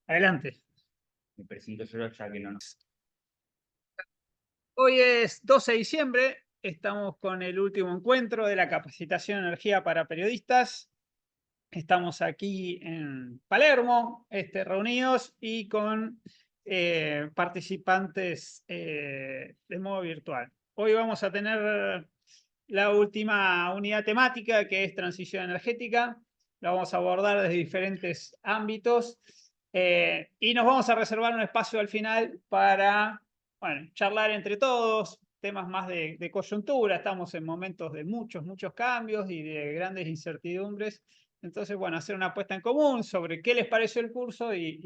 Adelante. Me presento yo ya que no nos... Hoy es 12 de diciembre, estamos con el último encuentro de la capacitación en energía para periodistas. Estamos aquí en Palermo, reunidos y con participantes de modo virtual. Hoy vamos a tener la última unidad temática, que es transición energética. La vamos a abordar desde diferentes ámbitos y nos vamos a reservar un espacio al final para charlar entre todos, temas más de coyuntura. Estamos en momentos de muchos cambios y de grandes incertidumbres. Entonces, hacer una apuesta en común sobre qué les pareció el curso y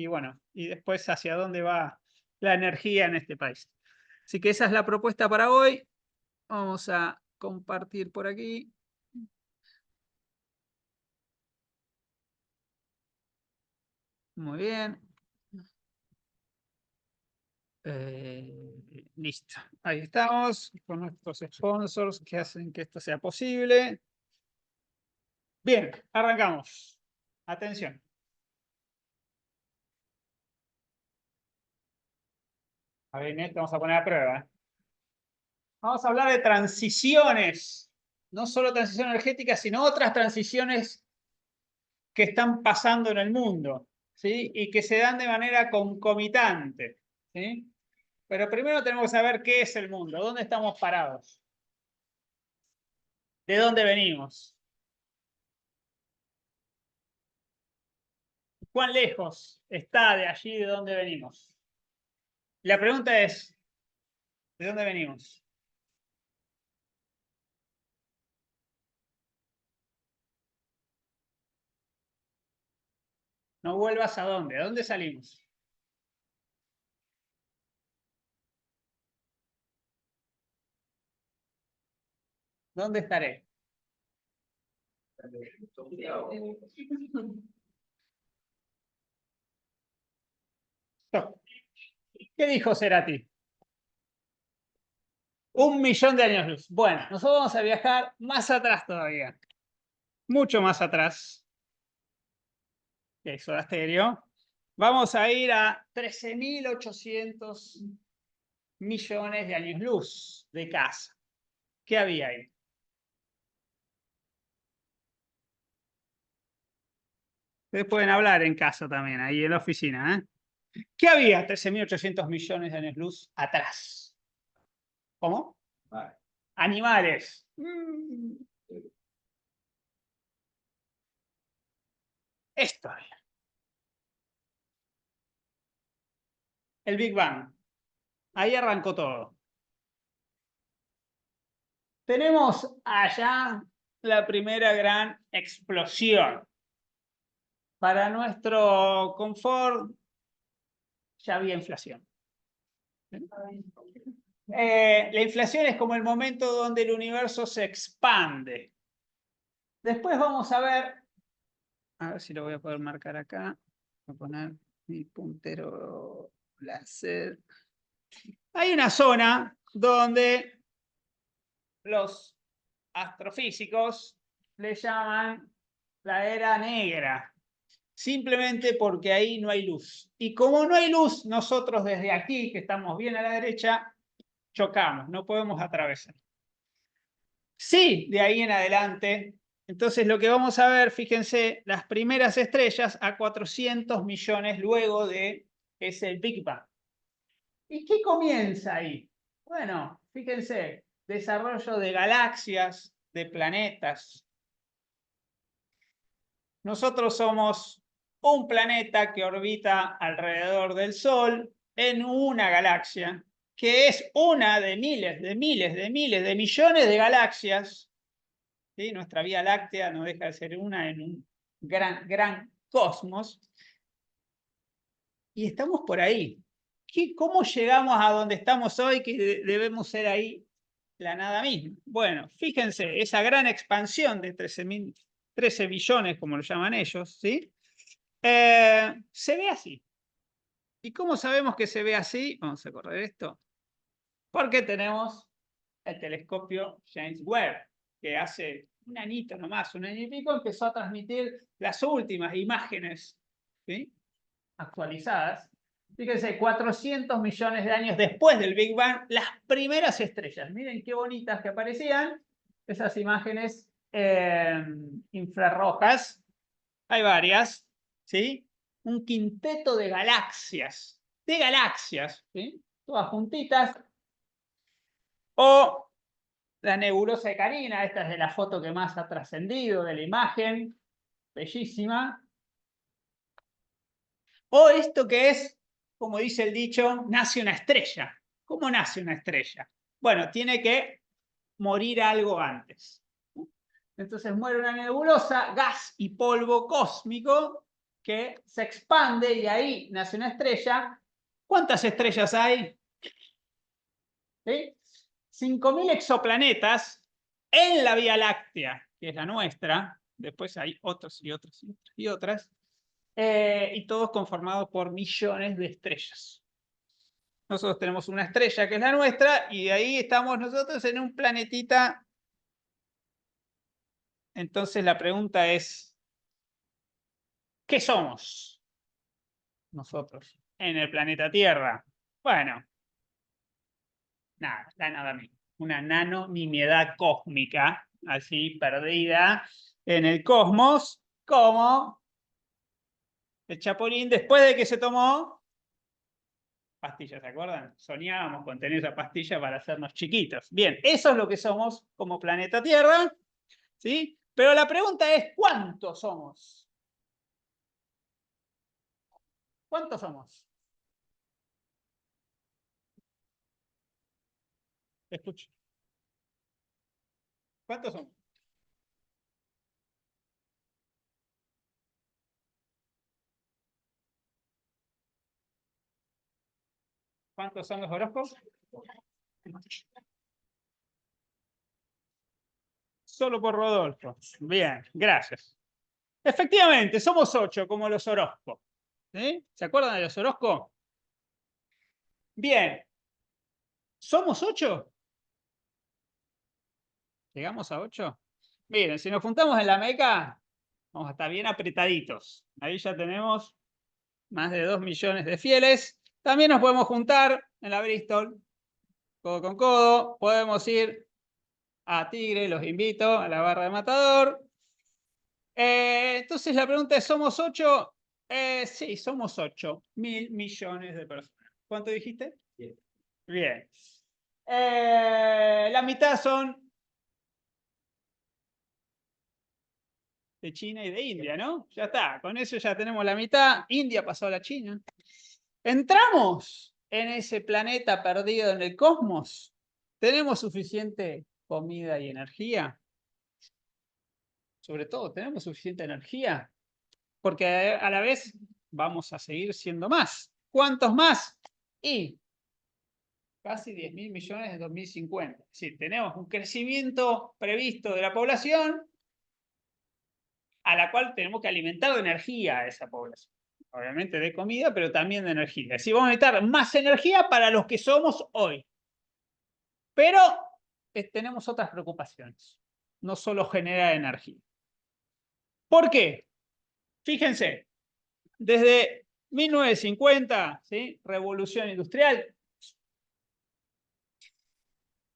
después hacia dónde va la energía en este país. Así que esa es la propuesta para hoy. Vamos a compartir por aquí. Muy bien. Listo. Ahí estamos con nuestros sponsors que hacen que esto sea posible. Bien, arrancamos. Atención. A ver, Inés, te vamos a poner a prueba. Vamos a hablar de transiciones. No solo transición energética, sino otras transiciones que están pasando en el mundo, ¿sí? Y que se dan de manera concomitante, ¿sí? Pero primero tenemos que saber qué es el mundo, dónde estamos parados, de dónde venimos, cuán lejos está de allí de dónde venimos. La pregunta es, ¿de dónde venimos? No vuelvas a dónde, ¿de dónde salimos? ¿Dónde estaré? ¿Qué dijo Cerati? 1.000.000 de años luz. Bueno, nosotros vamos a viajar más atrás todavía. Mucho más atrás. Soda Stereo. Vamos a ir a 13.800 millones de años luz de casa. ¿Qué había ahí? Ustedes pueden hablar en casa también, ahí en la oficina. ¿Qué había 13.800 millones de años luz atrás? ¿Cómo? Animales. Esto era. El Big Bang. Ahí arrancó todo. Tenemos allá la primera gran explosión. Para nuestro confort ya había inflación. La inflación es como el momento donde el universo se expande. Después vamos a ver si lo voy a poder marcar acá. Voy a poner mi puntero láser. Hay una zona donde los astrofísicos le llaman la era negra, simplemente porque ahí no hay luz. Y como no hay luz, nosotros desde aquí, que estamos bien a la derecha, chocamos, no podemos atravesar. Sí, de ahí en adelante. Entonces lo que vamos a ver, fíjense, las primeras estrellas a 400 millones luego de ese Big Bang. ¿Y qué comienza ahí? Bueno, fíjense, desarrollo de galaxias, de planetas. Nosotros somos un planeta que orbita alrededor del Sol en una galaxia, que es una de miles, de miles, de miles, de millones de galaxias. ¿Sí? Nuestra Vía Láctea no deja de ser una en un gran cosmos. Y estamos por ahí. ¿Cómo llegamos a donde estamos hoy, que debemos ser ahí la nada misma? Bueno, fíjense, esa gran expansión de 13 billones, como lo llaman ellos, ¿sí? Se ve así. ¿Y cómo sabemos que se ve así? Vamos a correr esto. Porque tenemos el telescopio James Webb, que hace un añito nomás, un año y pico, empezó a transmitir las últimas imágenes, ¿sí?, actualizadas. Fíjense, 400 millones de años después del Big Bang, las primeras estrellas. Miren qué bonitas que aparecían esas imágenes infrarrojas. Hay varias, ¿sí? Un quinteto de galaxias, ¿sí?, todas juntitas. O la nebulosa de Carina, esta es de la foto que más ha trascendido de la imagen, bellísima. O esto que es, como dice el dicho, nace una estrella. ¿Cómo nace una estrella? Bueno, tiene que morir algo antes. Entonces muere una nebulosa, gas y polvo cósmico que se expande y ahí nace una estrella. ¿Cuántas estrellas hay? ¿Sí? 5.000 exoplanetas en la Vía Láctea, que es la nuestra. Después hay otros y otros y otras y otras. Y todos conformados por millones de estrellas. Nosotros tenemos una estrella que es la nuestra y de ahí estamos nosotros en un planetita. Entonces la pregunta es, ¿qué somos nosotros en el planeta Tierra? Bueno, nada, la nada misma. Una nimiedad cósmica, así perdida en el cosmos, como el Chapulín después de que se tomó pastillas, ¿se acuerdan? Soñábamos con tener esa pastilla para hacernos chiquitos. Bien, eso es lo que somos como planeta Tierra, ¿sí? Pero la pregunta es, ¿cuántos somos? ¿Cuántos somos? Escuchen. ¿Cuántos somos? ¿Cuántos son los horóscopos? Solo por Rodolfo. Bien, gracias. Efectivamente, somos 8 como los horóscopos. ¿Sí? ¿Se acuerdan de los horóscopos? Bien. ¿Somos 8? ¿Llegamos a 8? Miren, si nos juntamos en la Meca, vamos a estar bien apretaditos. Ahí ya tenemos más de 2 millones de fieles. También nos podemos juntar en la Bristol, codo con codo. Podemos ir a Tigre, los invito, a la barra de Matador. Entonces la pregunta es, ¿somos 8? Sí, somos 8.000 millones de personas. ¿Cuánto dijiste? Bien. Bien. La mitad son de China y de India, ¿no? Ya está, con eso ya tenemos la mitad. India pasó a la China. ¿Entramos en ese planeta perdido en el cosmos? ¿Tenemos suficiente comida y energía? Sobre todo, ¿tenemos suficiente energía? Porque a la vez vamos a seguir siendo más. ¿Cuántos más? Y casi 10.000 millones en 2050. Es decir, tenemos un crecimiento previsto de la población a la cual tenemos que alimentar de energía a esa población. Obviamente de comida, pero también de energía. Es decir, vamos a necesitar más energía para los que somos hoy. Pero tenemos otras preocupaciones. No solo generar energía. ¿Por qué? Fíjense, desde 1950, ¿sí?, revolución industrial,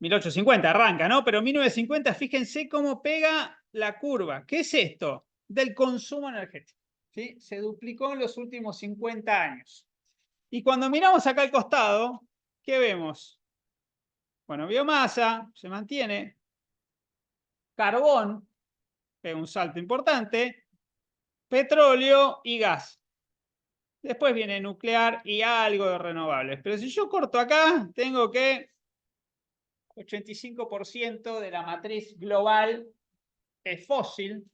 1850 arranca, ¿no? Pero 1950, fíjense cómo pega la curva. ¿Qué es esto? Del consumo energético. ¿Sí? Se duplicó en los últimos 50 años. Y cuando miramos acá al costado, ¿qué vemos? Bueno, biomasa se mantiene, carbón, es un salto importante, petróleo y gas. Después viene nuclear y algo de renovables. Pero si yo corto acá, tengo que 85% de la matriz global es fósil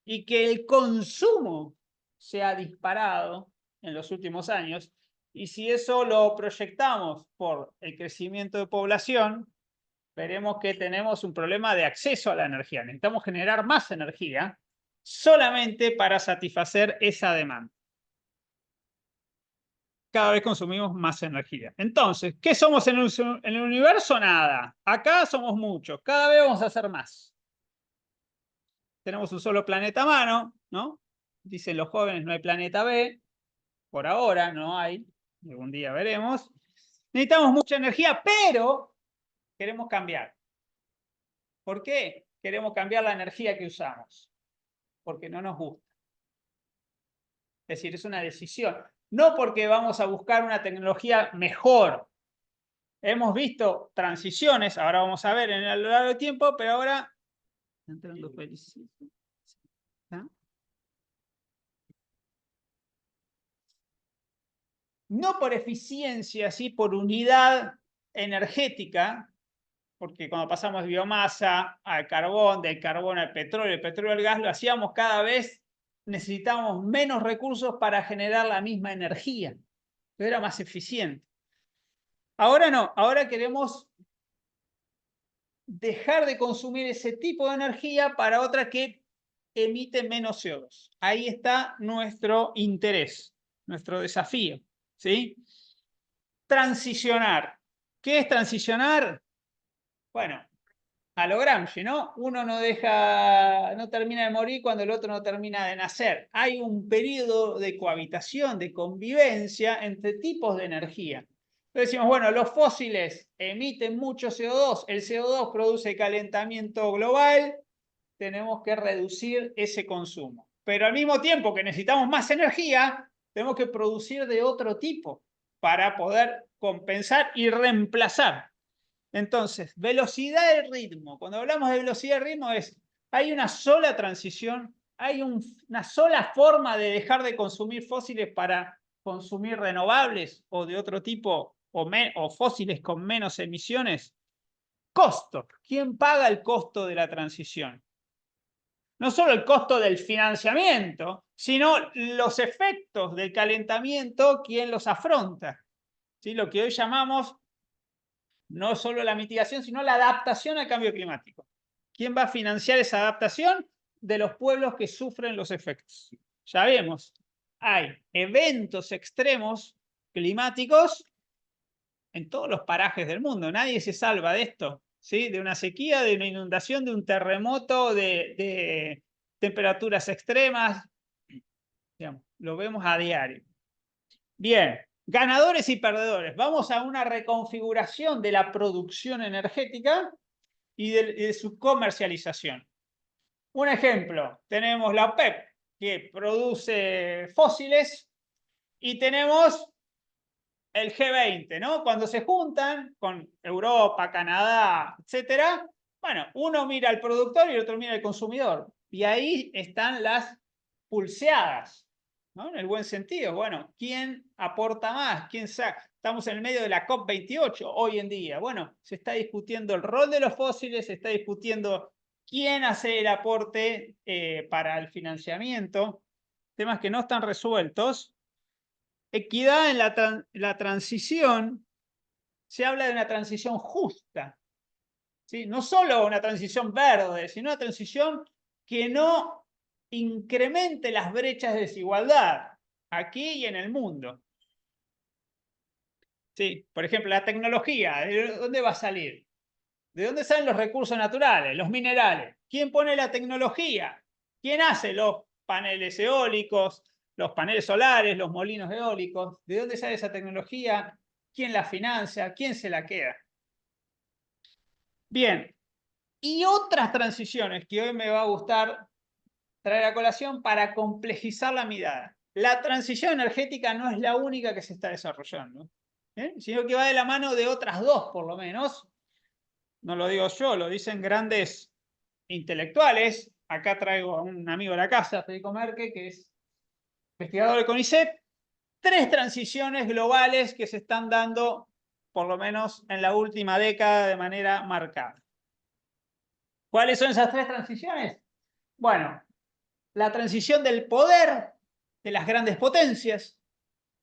y que el consumo se ha disparado en los últimos años. Y si eso lo proyectamos por el crecimiento de población, veremos que tenemos un problema de acceso a la energía. Necesitamos generar más energía solamente para satisfacer esa demanda. Cada vez consumimos más energía. Entonces, ¿qué somos en el universo? Nada. Acá somos muchos. Cada vez vamos a hacer más. tenemos un solo planeta a mano, ¿no? Dicen los jóvenes, no hay planeta B. Por ahora no hay. Algún día veremos. Necesitamos mucha energía, pero queremos cambiar. ¿Por qué queremos cambiar la energía que usamos? Porque no nos gusta. Es decir, es una decisión. No porque vamos a buscar una tecnología mejor. Hemos visto transiciones, ahora vamos a ver a lo largo del tiempo, pero ahora... No por eficiencia, sí por unidad energética, porque cuando pasamos de biomasa al carbón, del carbón al petróleo, el petróleo al gas, lo hacíamos cada vez, necesitábamos menos recursos para generar la misma energía, pero era más eficiente. Ahora no, ahora queremos dejar de consumir ese tipo de energía para otra que emite menos CO2. Ahí está nuestro interés, nuestro desafío, ¿sí? Transicionar. ¿Qué es transicionar? Bueno, a lo Gramsci, ¿no? Uno no termina de morir cuando el otro no termina de nacer. Hay un periodo de cohabitación, de convivencia entre tipos de energía. Entonces decimos, bueno, los fósiles emiten mucho CO2, el CO2 produce calentamiento global, tenemos que reducir ese consumo. Pero al mismo tiempo que necesitamos más energía, tenemos que producir de otro tipo para poder compensar y reemplazar. Entonces, velocidad de ritmo. Cuando hablamos de velocidad de ritmo hay una sola transición, hay una sola forma de dejar de consumir fósiles para consumir renovables o de otro tipo o fósiles con menos emisiones. Costo. ¿Quién paga el costo de la transición? No solo el costo del financiamiento, sino los efectos del calentamiento, ¿quién los afronta? ¿Sí? Lo que hoy llamamos no solo la mitigación, sino la adaptación al cambio climático. ¿Quién va a financiar esa adaptación? De los pueblos que sufren los efectos. Ya vemos, hay eventos extremos climáticos en todos los parajes del mundo. Nadie se salva de esto, ¿sí? De una sequía, de una inundación, de un terremoto, de temperaturas extremas. Digamos, lo vemos a diario. Bien, ganadores y perdedores. Vamos a una reconfiguración de la producción energética y de su comercialización. Un ejemplo, tenemos la OPEP, que produce fósiles, y tenemos el G20, ¿no? Cuando se juntan con Europa, Canadá, etcétera, bueno, uno mira al productor y el otro mira al consumidor. Y ahí están las pulseadas, ¿no? En el buen sentido. Bueno, ¿quién aporta más? ¿Quién saca? Estamos en el medio de la COP28 hoy en día. Bueno, se está discutiendo el rol de los fósiles, se está discutiendo quién hace el aporte para el financiamiento, temas que no están resueltos. Equidad en la transición, se habla de una transición justa, ¿sí? No solo una transición verde, sino una transición que no incremente las brechas de desigualdad aquí y en el mundo. ¿Sí? Por ejemplo, la tecnología, ¿de dónde va a salir? ¿De dónde salen los recursos naturales, los minerales? ¿Quién pone la tecnología? ¿Quién hace los paneles eólicos, los paneles solares, los molinos eólicos? ¿De dónde sale esa tecnología? ¿Quién la financia? ¿Quién se la queda? Bien, y otras transiciones que hoy me va a gustar traer a colación para complejizar la mirada. La transición energética no es la única que se está desarrollando, sino que va de la mano de otras dos, por lo menos. No lo digo yo, lo dicen grandes intelectuales. Acá traigo a un amigo de la casa, Federico Merque, que es investigador de CONICET. 3 transiciones globales que se están dando, por lo menos en la última década, de manera marcada. ¿Cuáles son esas 3 transiciones? Bueno, la transición del poder de las grandes potencias,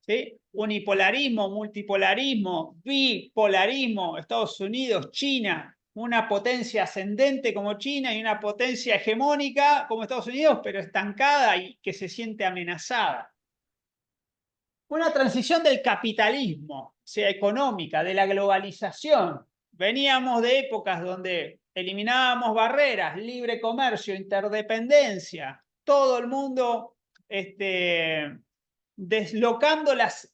¿sí? Unipolarismo, multipolarismo, bipolarismo, Estados Unidos, China, una potencia ascendente como China y una potencia hegemónica como Estados Unidos, pero estancada y que se siente amenazada. Una transición del capitalismo, sea económica, de la globalización. Veníamos de épocas donde eliminábamos barreras, libre comercio, interdependencia, todo el mundo deslocando las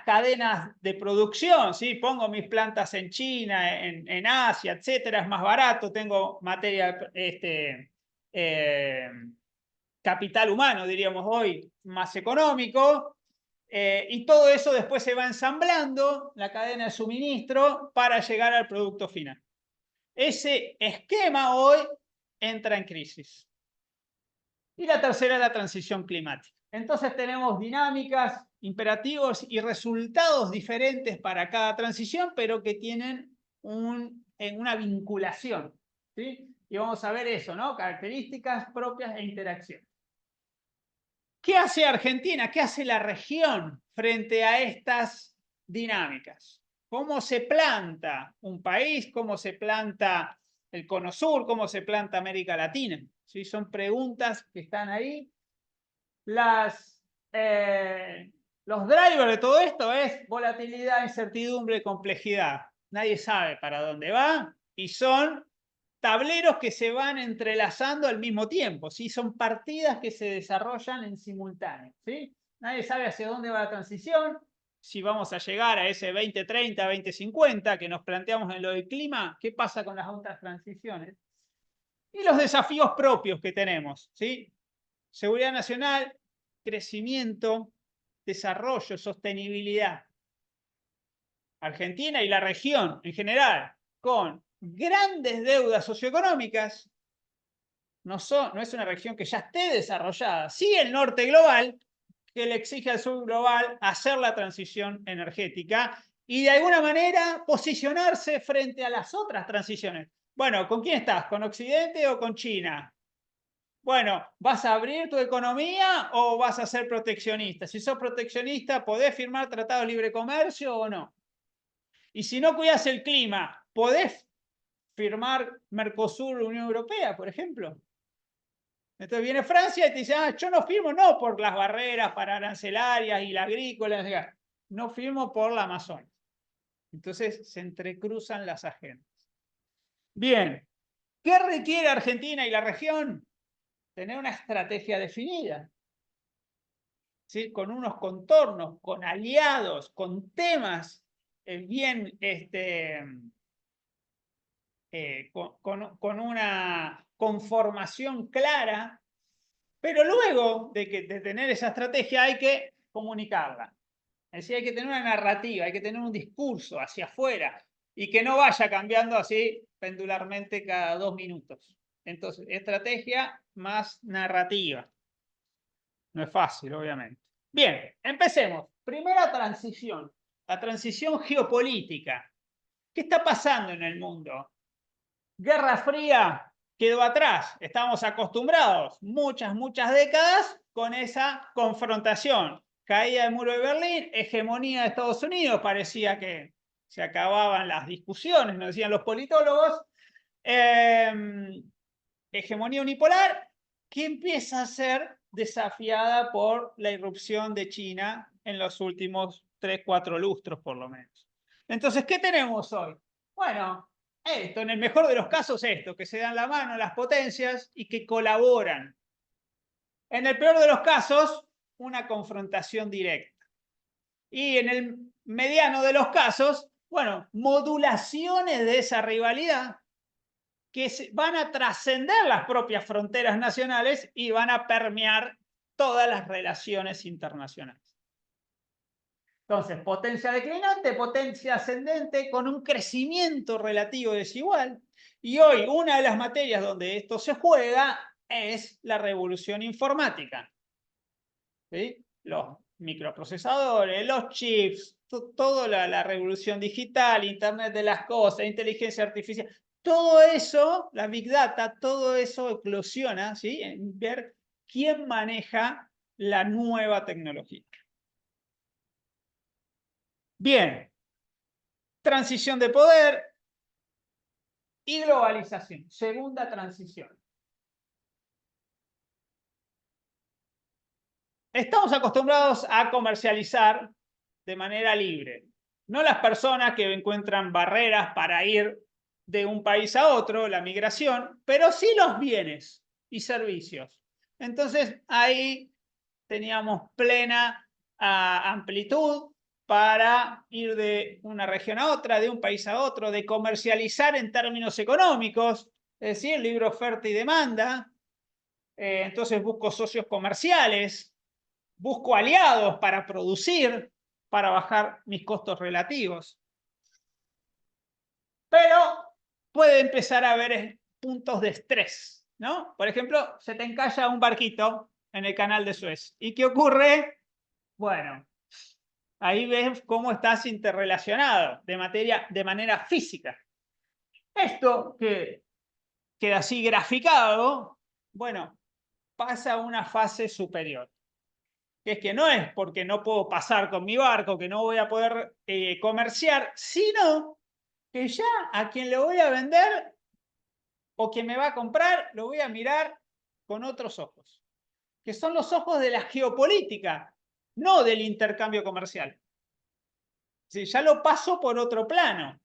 cadenas de producción, ¿sí? Pongo mis plantas en China, en Asia, etcétera, es más barato, tengo materia, capital humano, diríamos hoy, más económico, y todo eso después se va ensamblando la cadena de suministro para llegar al producto final. Ese esquema hoy entra en crisis. Y la tercera es la transición climática. Entonces tenemos dinámicas, imperativos y resultados diferentes para cada transición, pero que tienen una vinculación, ¿sí? Y vamos a ver eso, ¿no? Características propias e interacción. ¿Qué hace Argentina? ¿Qué hace la región frente a estas dinámicas? ¿Cómo se planta un país? ¿Cómo se planta el Cono Sur? ¿Cómo se planta América Latina? ¿Sí? Son preguntas que están ahí. Los drivers de todo esto es volatilidad, incertidumbre, complejidad. Nadie sabe para dónde va y son tableros que se van entrelazando al mismo tiempo, ¿sí? Son partidas que se desarrollan en simultáneo, ¿sí? Nadie sabe hacia dónde va la transición, si vamos a llegar a ese 2030, 2050 que nos planteamos en lo del clima, ¿qué pasa con las otras transiciones? Y los desafíos propios que tenemos, ¿sí? Seguridad nacional, crecimiento, desarrollo, sostenibilidad. Argentina y la región en general, con grandes deudas socioeconómicas, no es una región que ya esté desarrollada. Sí, el norte global, que le exige al sur global hacer la transición energética y de alguna manera posicionarse frente a las otras transiciones. Bueno, ¿con quién estás? ¿Con Occidente o con China? Bueno, ¿vas a abrir tu economía o vas a ser proteccionista? Si sos proteccionista, ¿podés firmar tratados de libre comercio o no? Y si no cuidas el clima, ¿podés firmar Mercosur, Unión Europea, por ejemplo? Entonces viene Francia y te dice, yo no firmo, no por las barreras para arancelarias y la agrícola, no firmo por la Amazonia. Entonces se entrecruzan las agendas. Bien, ¿qué requiere Argentina y la región? Tener una estrategia definida, ¿sí? Con unos contornos, con aliados, con temas bien, con una conformación clara, pero luego de tener esa estrategia hay que comunicarla. Es decir, hay que tener una narrativa, hay que tener un discurso hacia afuera y que no vaya cambiando así pendularmente cada 2 minutos. Entonces, estrategia más narrativa. No es fácil, obviamente. Bien, empecemos. Primera transición, la transición geopolítica. ¿Qué está pasando en el mundo? Guerra Fría quedó atrás. Estamos acostumbrados muchas décadas con esa confrontación. Caída del muro de Berlín, hegemonía de Estados Unidos, parecía que se acababan las discusiones, nos decían los politólogos. Hegemonía unipolar que empieza a ser desafiada por la irrupción de China en los últimos 3-4 lustros por lo menos. Entonces, ¿qué tenemos hoy? Bueno, esto, en el mejor de los casos esto, que se dan la mano las potencias y que colaboran. En el peor de los casos, una confrontación directa. Y en el mediano de los casos, bueno, modulaciones de esa rivalidad que van a trascender las propias fronteras nacionales y van a permear todas las relaciones internacionales. Entonces, potencia declinante, potencia ascendente, con un crecimiento relativo desigual. Y hoy una de las materias donde esto se juega es la revolución informática. ¿Sí? Los microprocesadores, los chips, toda la revolución digital, Internet de las cosas, inteligencia artificial. Todo eso, la Big Data, todo eso eclosiona, ¿sí? En ver quién maneja la nueva tecnología. Bien, transición de poder y globalización. Segunda transición. Estamos acostumbrados a comercializar de manera libre. No las personas que encuentran barreras para ir de un país a otro, la migración, pero sí los bienes y servicios. Entonces ahí teníamos plena amplitud para ir de una región a otra, de un país a otro, de comercializar en términos económicos, es decir, libre oferta y demanda. Entonces busco socios comerciales, busco aliados para producir, para bajar mis costos relativos. Pero puede empezar a haber puntos de estrés, ¿no? Por ejemplo, se te encalla un barquito en el canal de Suez. ¿Y qué ocurre? Bueno, ahí ves cómo estás interrelacionado de manera física. Esto que queda así graficado, bueno, pasa a una fase superior. Que es que no es porque no puedo pasar con mi barco, que no voy a poder comerciar, sino que ya a quien le voy a vender o quien me va a comprar, lo voy a mirar con otros ojos, que son los ojos de la geopolítica, no del intercambio comercial. Sí, ya lo paso por otro plano,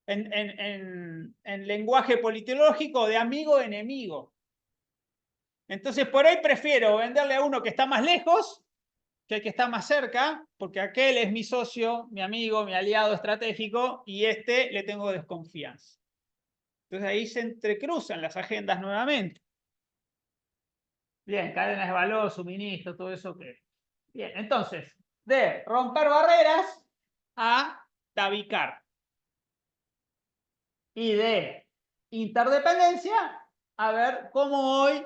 en lenguaje politológico de amigo-enemigo. Entonces, por ahí prefiero venderle a uno que está más lejos que el que está más cerca, porque aquel es mi socio, mi amigo, mi aliado estratégico, y este le tengo desconfianza. Entonces ahí se entrecruzan las agendas nuevamente. Bien, cadenas de valor, suministro, todo eso que... Bien, entonces, de romper barreras a tabicar. Y de interdependencia a ver cómo hoy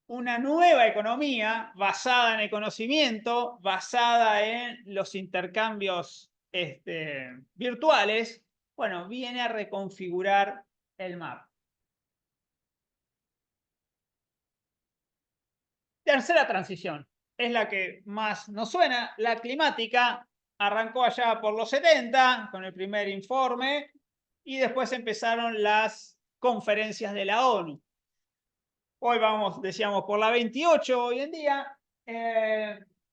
una nueva economía basada en el conocimiento, basada en los intercambios virtuales, bueno, viene a reconfigurar el mapa. Tercera transición, es la que más nos suena, la climática. Arrancó allá por los 70 con el primer informe y después empezaron las conferencias de la ONU. Hoy vamos, decíamos, por la 28 hoy en día.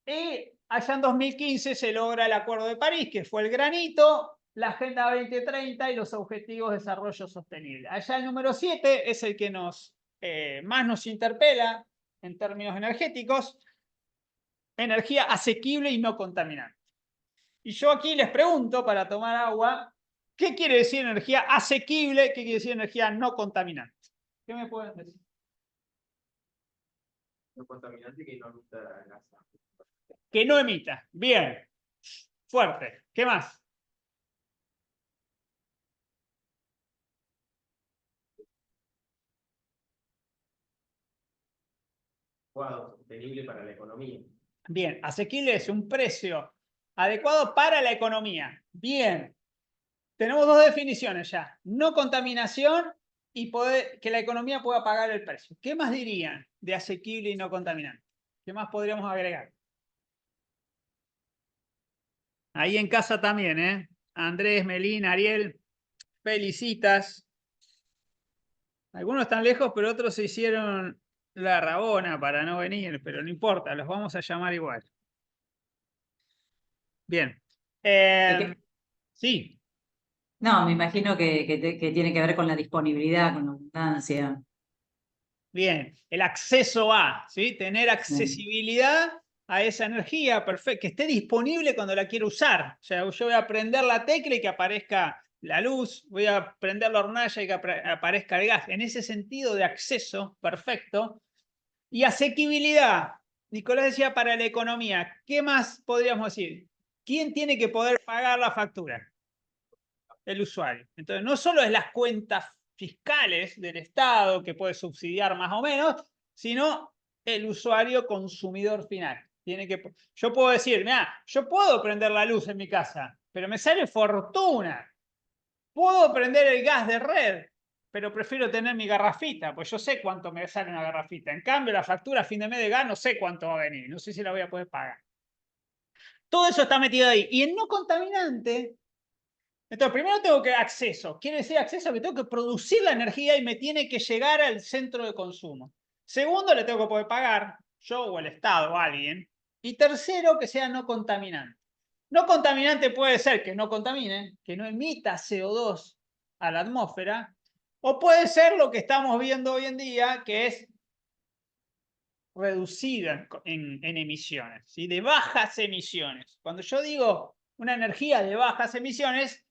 Y allá en 2015 se logra el Acuerdo de París, que fue el granito, la Agenda 2030 y los Objetivos de Desarrollo Sostenible. Allá el número 7 es el que más nos interpela en términos energéticos, energía asequible y no contaminante. Y yo aquí les pregunto, para tomar agua, ¿qué quiere decir energía asequible? ¿Qué quiere decir energía no contaminante? ¿Qué me pueden decir? No contaminante que no emita gas. Que no emita. Bien. Fuerte. ¿Qué más? Sostenible para la economía. Bien. Asequible es un precio adecuado para la economía. Bien. Tenemos dos definiciones ya. No contaminación y que la economía pueda pagar el precio. ¿Qué más dirían de asequible y no contaminante? ¿Qué más podríamos agregar? Ahí en casa también, ¿eh? Andrés, Melín, Ariel, felicitas. Algunos están lejos, pero otros se hicieron la rabona para no venir, pero no importa, los vamos a llamar igual. Bien. Sí. No, me imagino que tiene que ver con la disponibilidad, con la abundancia. Bien. El acceso a, ¿sí? Tener accesibilidad a esa energía perfecta, que esté disponible cuando la quiero usar. O sea, yo voy a prender la tecla y que aparezca la luz, voy a prender la hornalla y que aparezca el gas. En ese sentido de acceso perfecto. Y asequibilidad. Nicolás decía para la economía. ¿Qué más podríamos decir? ¿Quién tiene que poder pagar la factura? El usuario. Entonces, no solo es las cuentas fiscales del Estado que puede subsidiar más o menos, sino el usuario consumidor final. Yo puedo decir, mira, yo puedo prender la luz en mi casa, pero me sale fortuna. Puedo prender el gas de red, pero prefiero tener mi garrafita, pues yo sé cuánto me sale una garrafita. En cambio, la factura a fin de mes de gas no sé cuánto va a venir, no sé si la voy a poder pagar. Todo eso está metido ahí. Y el no contaminante, entonces primero tengo que acceso. Quiere decir acceso que tengo que producir la energía y me tiene que llegar al centro de consumo. Segundo, le tengo que poder pagar, yo o el Estado o alguien. Y tercero, que sea no contaminante. No contaminante puede ser que no contamine, que no emita CO2 a la atmósfera, o puede ser lo que estamos viendo hoy en día, que es reducida en emisiones, ¿sí? De bajas emisiones. Cuando yo digo una energía de bajas emisiones,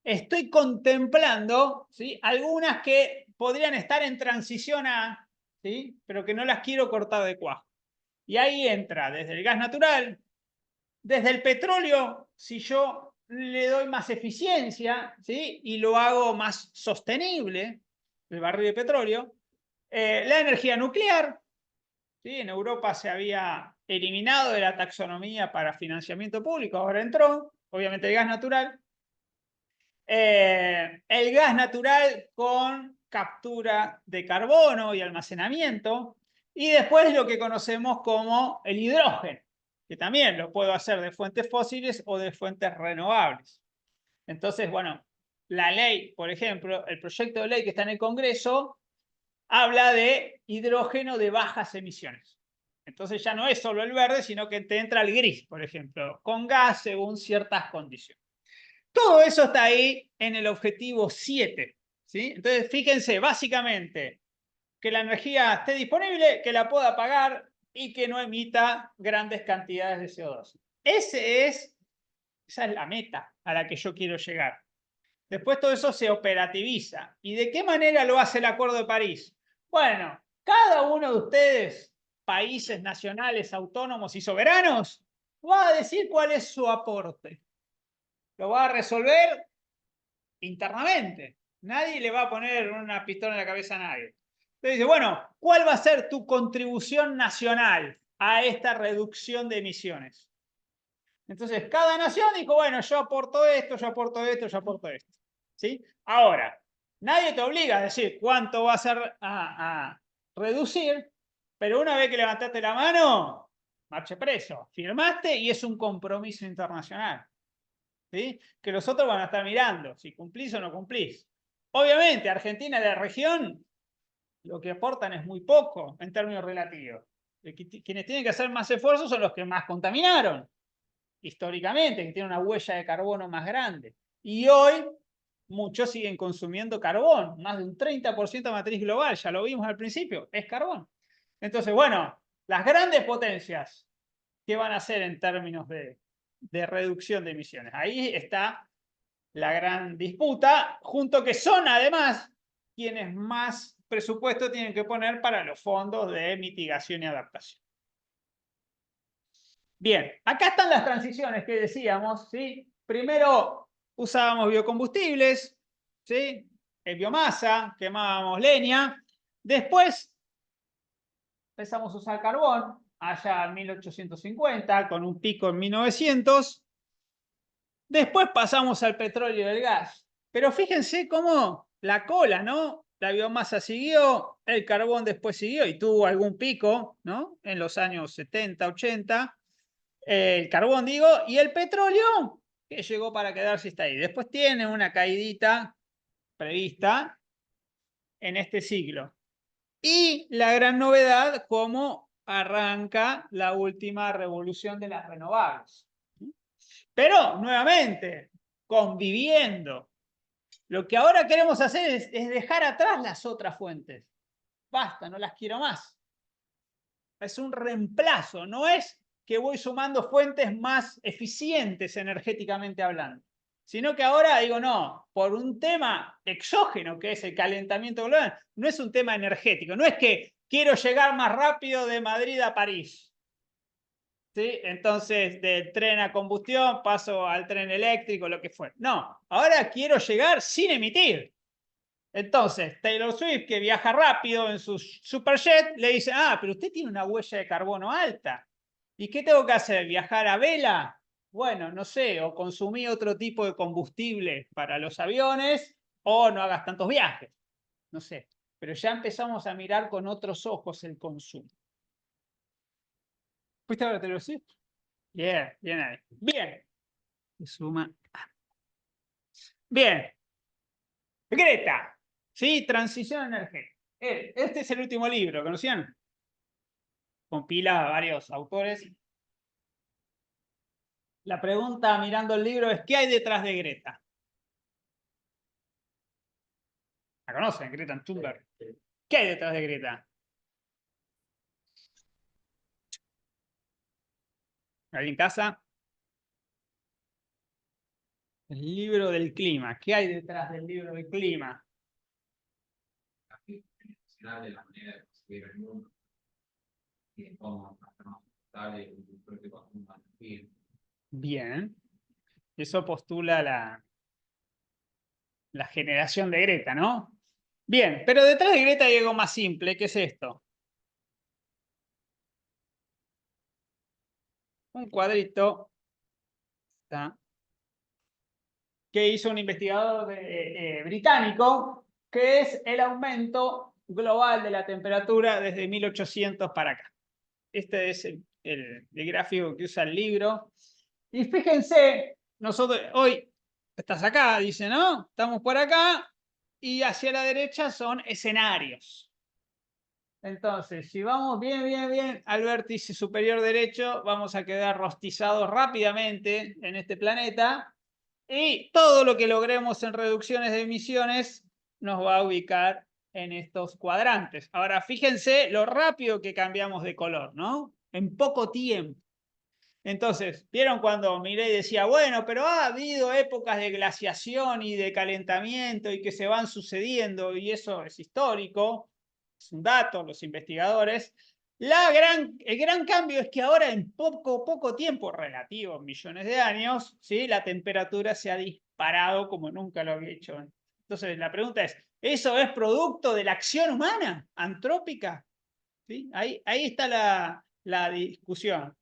estoy contemplando, ¿sí? Algunas que podrían estar en transición a, ¿sí? Pero que no las quiero cortar de cuajo. Y ahí entra desde el gas natural, desde el petróleo, si yo le doy más eficiencia, ¿sí? Y lo hago más sostenible, el barril de petróleo, la energía nuclear, ¿sí? En Europa se había eliminado de la taxonomía para financiamiento público, ahora entró, obviamente el gas natural. El gas natural con captura de carbono y almacenamiento, y después lo que conocemos como el hidrógeno, que también lo puedo hacer de fuentes fósiles o de fuentes renovables. Entonces, bueno, la ley, por ejemplo, el proyecto de ley que está en el Congreso, habla de hidrógeno de bajas emisiones. Entonces ya no es solo el verde, sino que te entra el gris, por ejemplo, con gas según ciertas condiciones. Todo eso está ahí en el objetivo 7. ¿Sí? Entonces, fíjense, básicamente, que la energía esté disponible, que la pueda pagar y que no emita grandes cantidades de CO2. Esa es la meta a la que yo quiero llegar. Después todo eso se operativiza. ¿Y de qué manera lo hace el Acuerdo de París? Bueno, cada uno de ustedes, países nacionales, autónomos y soberanos, va a decir cuál es su aporte. Lo va a resolver internamente. Nadie le va a poner una pistola en la cabeza a nadie. Entonces dice, bueno, ¿cuál va a ser tu contribución nacional a esta reducción de emisiones? Entonces, cada nación dijo, bueno, yo aporto esto, yo aporto esto, yo aporto esto. ¿Sí? Ahora, nadie te obliga a decir cuánto vas a reducir, pero una vez que levantaste la mano, marche preso. Firmaste y es un compromiso internacional. ¿Sí? Que los otros van a estar mirando si cumplís o no cumplís. Obviamente, Argentina y la región lo que aportan es muy poco en términos relativos. Quienes tienen que hacer más esfuerzos son los que más contaminaron, históricamente, que tienen una huella de carbono más grande. Y hoy muchos siguen consumiendo carbón, más de un 30% de matriz global, ya lo vimos al principio, es carbón. Entonces, bueno, las grandes potencias, ¿qué van a hacer en términos de reducción de emisiones? Ahí está la gran disputa, junto que son además quienes más presupuesto tienen que poner para los fondos de mitigación y adaptación. Bien, acá están las transiciones que decíamos, ¿sí? Primero usábamos biocombustibles, ¿sí? Biomasa, quemábamos leña. Después empezamos a usar carbón, allá en 1850, con un pico en 1900. Después pasamos al petróleo y el gas. Pero fíjense cómo la cola, ¿no? La biomasa siguió, el carbón después siguió y tuvo algún pico, ¿no? En los años 70, 80. El carbón, digo, y el petróleo, que llegó para quedarse, está ahí. Después tiene una caidita prevista en este siglo. Y la gran novedad, cómo arranca la última revolución de las renovables. Pero, nuevamente, conviviendo. Lo que ahora queremos hacer es dejar atrás las otras fuentes. Basta, no las quiero más. Es un reemplazo, no es que voy sumando fuentes más eficientes energéticamente hablando, sino que ahora digo, no, por un tema exógeno que es el calentamiento global, no es un tema energético, no es que quiero llegar más rápido de Madrid a París. ¿Sí? Entonces, del tren a combustión paso al tren eléctrico, lo que fuera. No, ahora quiero llegar sin emitir. Entonces, Taylor Swift, que viaja rápido en su superjet, le dice, ah, pero usted tiene una huella de carbono alta. ¿Y qué tengo que hacer? ¿Viajar a vela? Bueno, no sé, o consumir otro tipo de combustible para los aviones, o no hagas tantos viajes. No sé, pero ya empezamos a mirar con otros ojos el consumo. ¿Fuiste a ver Taylor Swift? Bien, bien ahí. Bien. Se suma. Bien. Greta. ¿Sí? Transición energética. Este es el último libro, ¿conocían? Compila a varios autores. La pregunta mirando el libro es, ¿qué hay detrás de Greta? ¿La conocen? Greta Thunberg. Sí. ¿Qué hay detrás de Greta? ¿Alguien en casa? El libro del clima. ¿Qué hay detrás del libro del clima? De la manera de concebir el mundo y de cómo nos sale el propio consumo de energía. Bien. Eso postula la generación de Greta, ¿no? Bien, pero detrás de Greta hay algo más simple. ¿Qué es esto? Un cuadrito. ¿Está? Que hizo un investigador británico, que es el aumento global de la temperatura desde 1800 para acá. Este es el gráfico que usa el libro. Y fíjense, nosotros hoy estás acá, dice, ¿no? Estamos por acá y hacia la derecha son escenarios. Entonces, si vamos bien al vértice superior derecho, vamos a quedar rostizados rápidamente en este planeta. Y todo lo que logremos en reducciones de emisiones nos va a ubicar en estos cuadrantes. Ahora, fíjense lo rápido que cambiamos de color, ¿no? En poco tiempo. Entonces, ¿vieron cuando Milei decía, bueno, pero ha habido épocas de glaciación y de calentamiento y que se van sucediendo y eso es histórico, es un dato, los investigadores? El gran cambio es que ahora en poco tiempo, relativo, millones de años, ¿sí? La temperatura se ha disparado como nunca lo había hecho antes. Entonces la pregunta es, ¿eso es producto de la acción humana, antrópica? ¿Sí? Ahí está la discusión.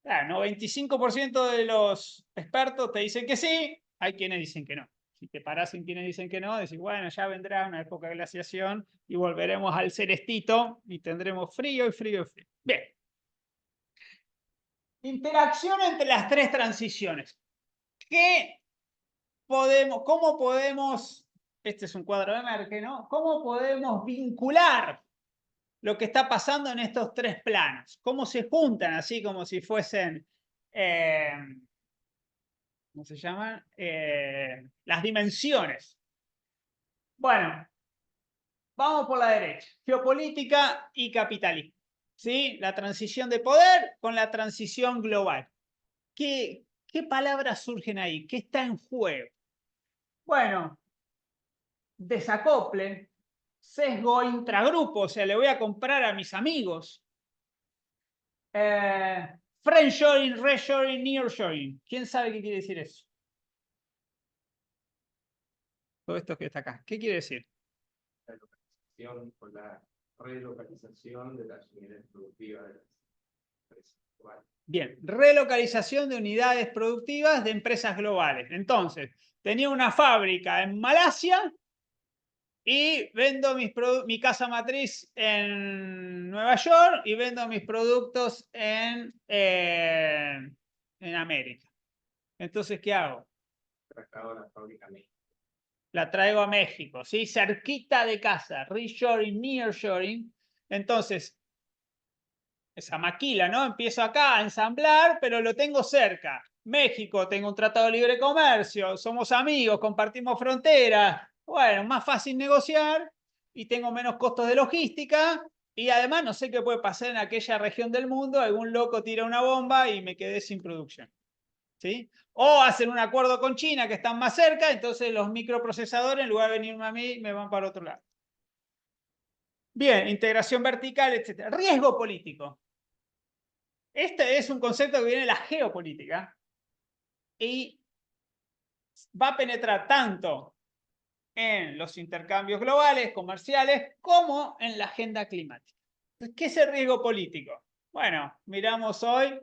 Claro, 95% de los expertos te dicen que sí, hay quienes dicen que no. Si te parás en quienes dicen que no, decís, bueno, ya vendrá una época de glaciación y volveremos al celestito y tendremos frío y frío y frío. Bien. Interacción entre las tres transiciones. ¿Cómo podemos, este es un cuadro de Merkel, ¿no? ¿Cómo podemos vincular lo que está pasando en estos tres planos? ¿Cómo se juntan así como si fuesen... ¿cómo se llaman? Las dimensiones. Bueno, vamos por la derecha. Geopolítica y capitalismo. ¿Sí? La transición de poder con la transición global. ¿Qué palabras surgen ahí? ¿Qué está en juego? Bueno, desacople, sesgo intragrupo, o sea, le voy a comprar a mis amigos. Friendshoring, reshoring, nearshoring. ¿Quién sabe qué quiere decir eso? Todo esto que está acá. ¿Qué quiere decir? La localización o la relocalización de las unidades productivas de las empresas globales. Bien, relocalización de unidades productivas de empresas globales. Entonces, tenía una fábrica en Malasia y vendo mi casa matriz en Nueva York y vendo mis productos en América. Entonces, ¿qué hago? Trasladado a la fábrica México. La traigo a México, ¿sí? Cerquita de casa, reshoring, nearshoring. Entonces, esa maquila, ¿no? Empiezo acá a ensamblar, pero lo tengo cerca. México, tengo un tratado de libre comercio, somos amigos, compartimos fronteras. Bueno, más fácil negociar y tengo menos costos de logística. Y además no sé qué puede pasar en aquella región del mundo, algún loco tira una bomba y me quedé sin producción. ¿Sí? O hacen un acuerdo con China que están más cerca, entonces los microprocesadores en lugar de venirme a mí me van para otro lado. Bien, integración vertical, etc. Riesgo político. Este es un concepto que viene de la geopolítica y va a penetrar tanto en los intercambios globales, comerciales, como en la agenda climática. ¿Qué es el riesgo político? Bueno, miramos hoy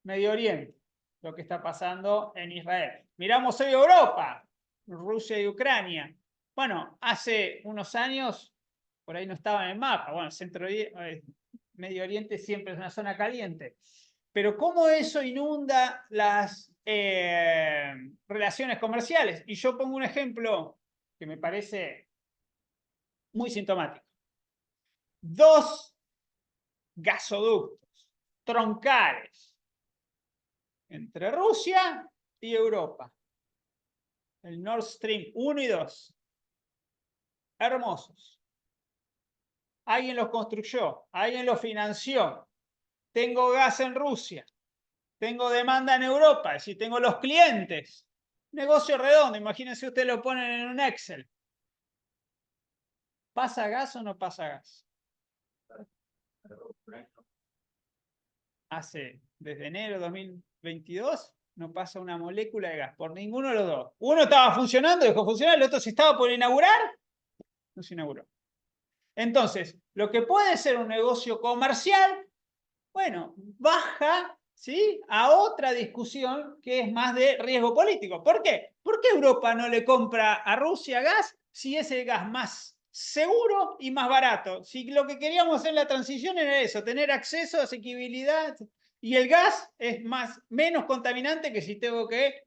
Medio Oriente, lo que está pasando en Israel. Miramos hoy Europa, Rusia y Ucrania. Bueno, hace unos años, por ahí no estaba en el mapa, bueno, Medio Oriente siempre es una zona caliente. Pero ¿cómo eso inunda las relaciones comerciales? Y yo pongo un ejemplo que me parece muy sintomático. Dos gasoductos troncales entre Rusia y Europa. El Nord Stream 1 y 2. hermosos. Alguien los construyó, alguien los financió. Tengo gas en Rusia, tengo demanda en Europa, es decir, tengo los clientes. Negocio redondo, imagínense ustedes lo ponen en un Excel. ¿Pasa gas o no pasa gas? Desde enero de 2022 no pasa una molécula de gas por ninguno de los dos. Uno estaba funcionando, dejó funcionar, el otro se estaba por inaugurar, no se inauguró. Entonces, lo que puede ser un negocio comercial, bueno, baja, ¿sí?, a otra discusión que es más de riesgo político. ¿Por qué? ¿Por qué Europa no le compra a Rusia gas si es el gas más seguro y más barato? Si lo que queríamos hacer en la transición era eso, tener acceso, asequibilidad, y el gas es menos contaminante que si tengo que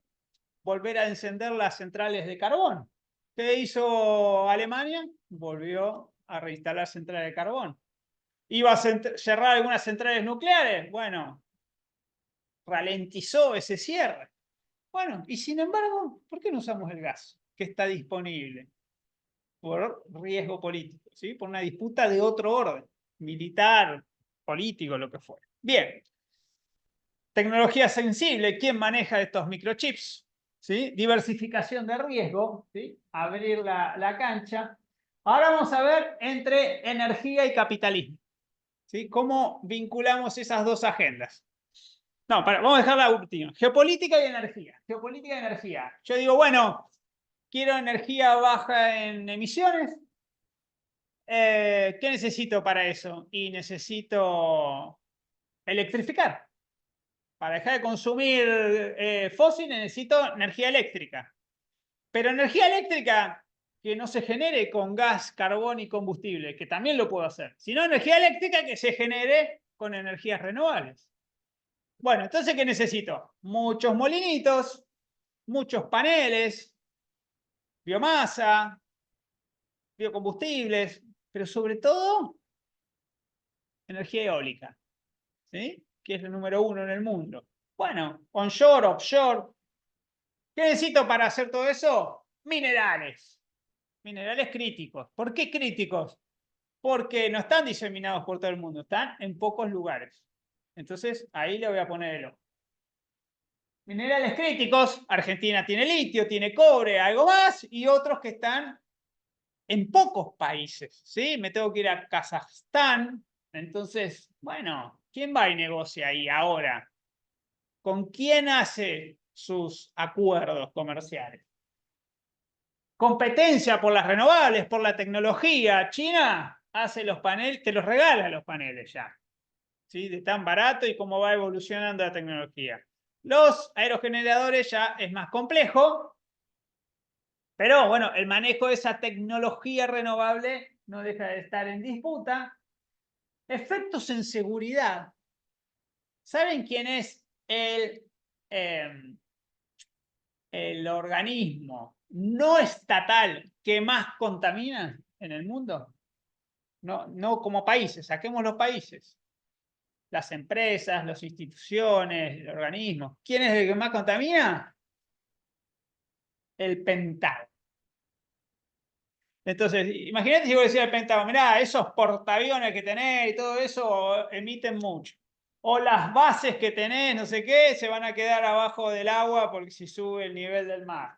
volver a encender las centrales de carbón. ¿Qué hizo Alemania? Volvió a reinstalar centrales de carbón. ¿Iba a cerrar algunas centrales nucleares? Bueno, ralentizó ese cierre. Bueno, y sin embargo, ¿por qué no usamos el gas que está disponible? Por riesgo político, ¿sí? Por una disputa de otro orden, militar, político, lo que fuera. Bien. Tecnología sensible, ¿quién maneja estos microchips? ¿Sí? Diversificación de riesgo, ¿sí? Abrir la cancha. Ahora vamos a ver entre energía y capitalismo, ¿sí? ¿Cómo vinculamos esas dos agendas? No, vamos a dejar la última. Geopolítica y energía. Geopolítica y energía. Yo digo, bueno, quiero energía baja en emisiones. ¿Qué necesito para eso? Y necesito electrificar. Para dejar de consumir fósil necesito energía eléctrica. Pero energía eléctrica que no se genere con gas, carbón y combustible, que también lo puedo hacer. Sino energía eléctrica que se genere con energías renovables. Bueno, entonces, ¿qué necesito? Muchos molinitos, muchos paneles, biomasa, biocombustibles, pero sobre todo energía eólica, ¿sí? Que es el número 1 en el mundo. Bueno, onshore, offshore. ¿Qué necesito para hacer todo eso? Minerales. Minerales críticos. ¿Por qué críticos? Porque no están diseminados por todo el mundo, están en pocos lugares. Entonces, ahí le voy a poner el ojo. Minerales críticos, Argentina tiene litio, tiene cobre, algo más, y otros que están en pocos países, ¿sí? Me tengo que ir a Kazajstán. Entonces, bueno, ¿quién va y negocia ahí ahora? ¿Con quién hace sus acuerdos comerciales? Competencia por las renovables, por la tecnología. China hace los paneles, te los regala los paneles ya, ¿sí? De tan barato y cómo va evolucionando la tecnología. Los aerogeneradores ya es más complejo, pero bueno, el manejo de esa tecnología renovable no deja de estar en disputa. Efectos en seguridad. ¿Saben quién es el organismo no estatal que más contamina en el mundo? No como países, saquemos los países. Las empresas, las instituciones, los organismos. ¿Quién es el que más contamina? El Pentágono. Entonces, imagínate si vos decís al Pentágono, mirá, esos portaaviones que tenés y todo eso emiten mucho. O las bases que tenés, no sé qué, se van a quedar abajo del agua porque si sube el nivel del mar.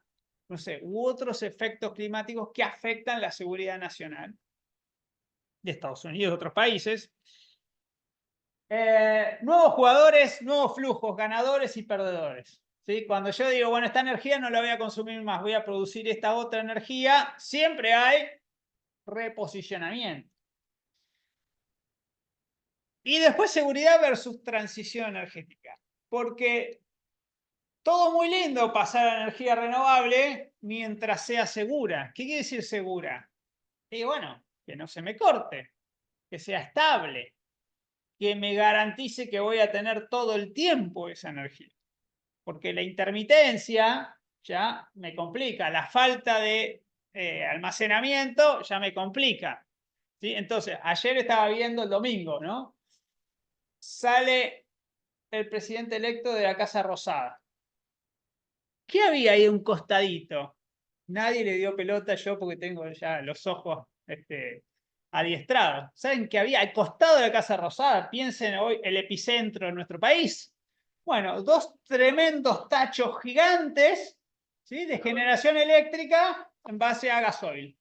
No sé, u otros efectos climáticos que afectan la seguridad nacional de Estados Unidos y de otros países. Nuevos jugadores, nuevos flujos, ganadores y perdedores. ¿Sí? Cuando yo digo, bueno, esta energía no la voy a consumir más, voy a producir esta otra energía, siempre hay reposicionamiento. Y después seguridad versus transición energética. Porque todo muy lindo pasar a energía renovable mientras sea segura. ¿Qué quiere decir segura? Y bueno, que no se me corte, que sea estable, que me garantice que voy a tener todo el tiempo esa energía. Porque la intermitencia ya me complica, la falta de almacenamiento ya me complica. ¿Sí? Entonces, ayer estaba viendo el domingo, ¿no? Sale el presidente electo de la Casa Rosada. ¿Qué había ahí un costadito? Nadie le dio pelota, yo porque tengo ya los ojos adiestrados. ¿Saben qué había al costado de la Casa Rosada? Piensen hoy el epicentro de nuestro país. Bueno, dos tremendos tachos gigantes, ¿sí?, de generación eléctrica en base a gasoil.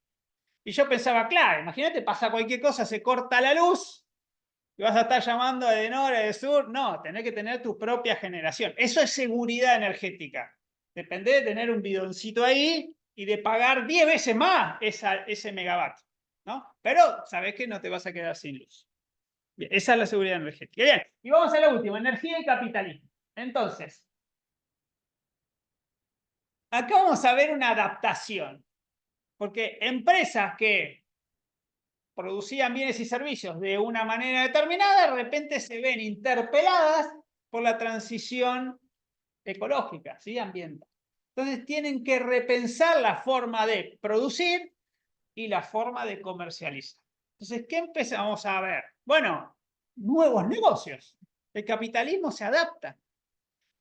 Y yo pensaba, claro, imagínate, pasa cualquier cosa, se corta la luz, y vas a estar llamando de norte, de sur. No, tenés que tener tu propia generación. Eso es seguridad energética. Depende de tener un bidoncito ahí y de pagar 10 veces más ese megavatio, ¿no? Pero sabés que no te vas a quedar sin luz. Bien, esa es la seguridad energética. Bien, y vamos a lo último, energía y capitalismo. Entonces, acá vamos a ver una adaptación. Porque empresas que producían bienes y servicios de una manera determinada, de repente se ven interpeladas por la transición ecológica, ¿sí?, ambiental. Entonces tienen que repensar la forma de producir y la forma de comercializar. Entonces, ¿qué empezamos a ver? Bueno, nuevos negocios. El capitalismo se adapta.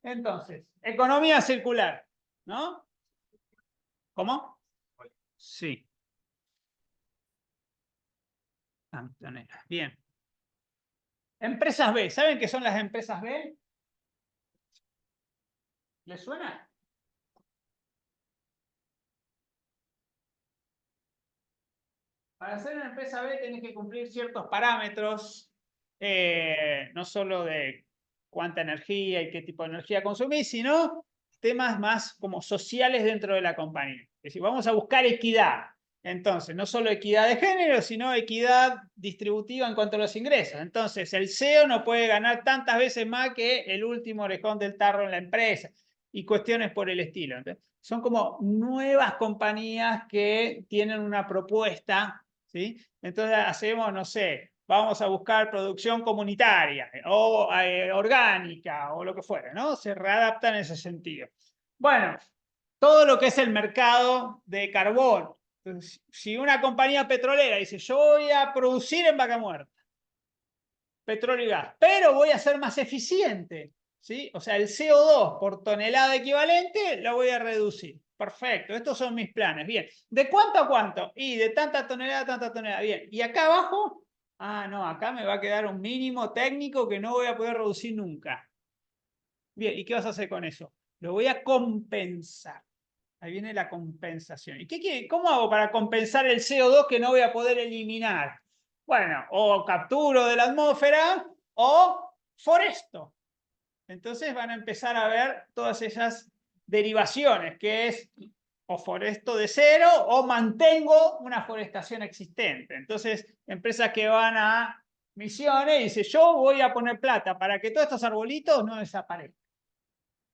Entonces, economía circular, ¿no? ¿Cómo? Sí. Bien. Empresas B. ¿Saben qué son las empresas B? ¿Les suena? Para ser una empresa B tenés que cumplir ciertos parámetros, no solo de cuánta energía y qué tipo de energía consumís, sino temas más como sociales dentro de la compañía. Es decir, vamos a buscar equidad. Entonces, no solo equidad de género, sino equidad distributiva en cuanto a los ingresos. Entonces, el CEO no puede ganar tantas veces más que el último orejón del tarro en la empresa y cuestiones por el estilo. Entonces, son como nuevas compañías que tienen una propuesta, ¿sí? Entonces hacemos, no sé, vamos a buscar producción comunitaria o orgánica o lo que fuera, ¿no? Se readapta en ese sentido. Bueno, todo lo que es el mercado de carbón. Entonces, si una compañía petrolera dice, yo voy a producir en Vaca Muerta petróleo y gas, pero voy a ser más eficiente, ¿sí? O sea, el CO2 por tonelada equivalente lo voy a reducir. Perfecto, estos son mis planes. Bien, ¿de cuánto a cuánto? Y de tanta tonelada a tanta tonelada. Bien, ¿y acá abajo? Ah, no, acá me va a quedar un mínimo técnico que no voy a poder reducir nunca. Bien, ¿y qué vas a hacer con eso? Lo voy a compensar. Ahí viene la compensación. ¿Y cómo hago para compensar el CO2 que no voy a poder eliminar? Bueno, o capturo de la atmósfera o foresto. Entonces van a empezar a ver todas esas derivaciones, que es o foresto de cero o mantengo una forestación existente. Entonces, empresas que van a Misiones y dicen, yo voy a poner plata para que todos estos arbolitos no desaparezcan.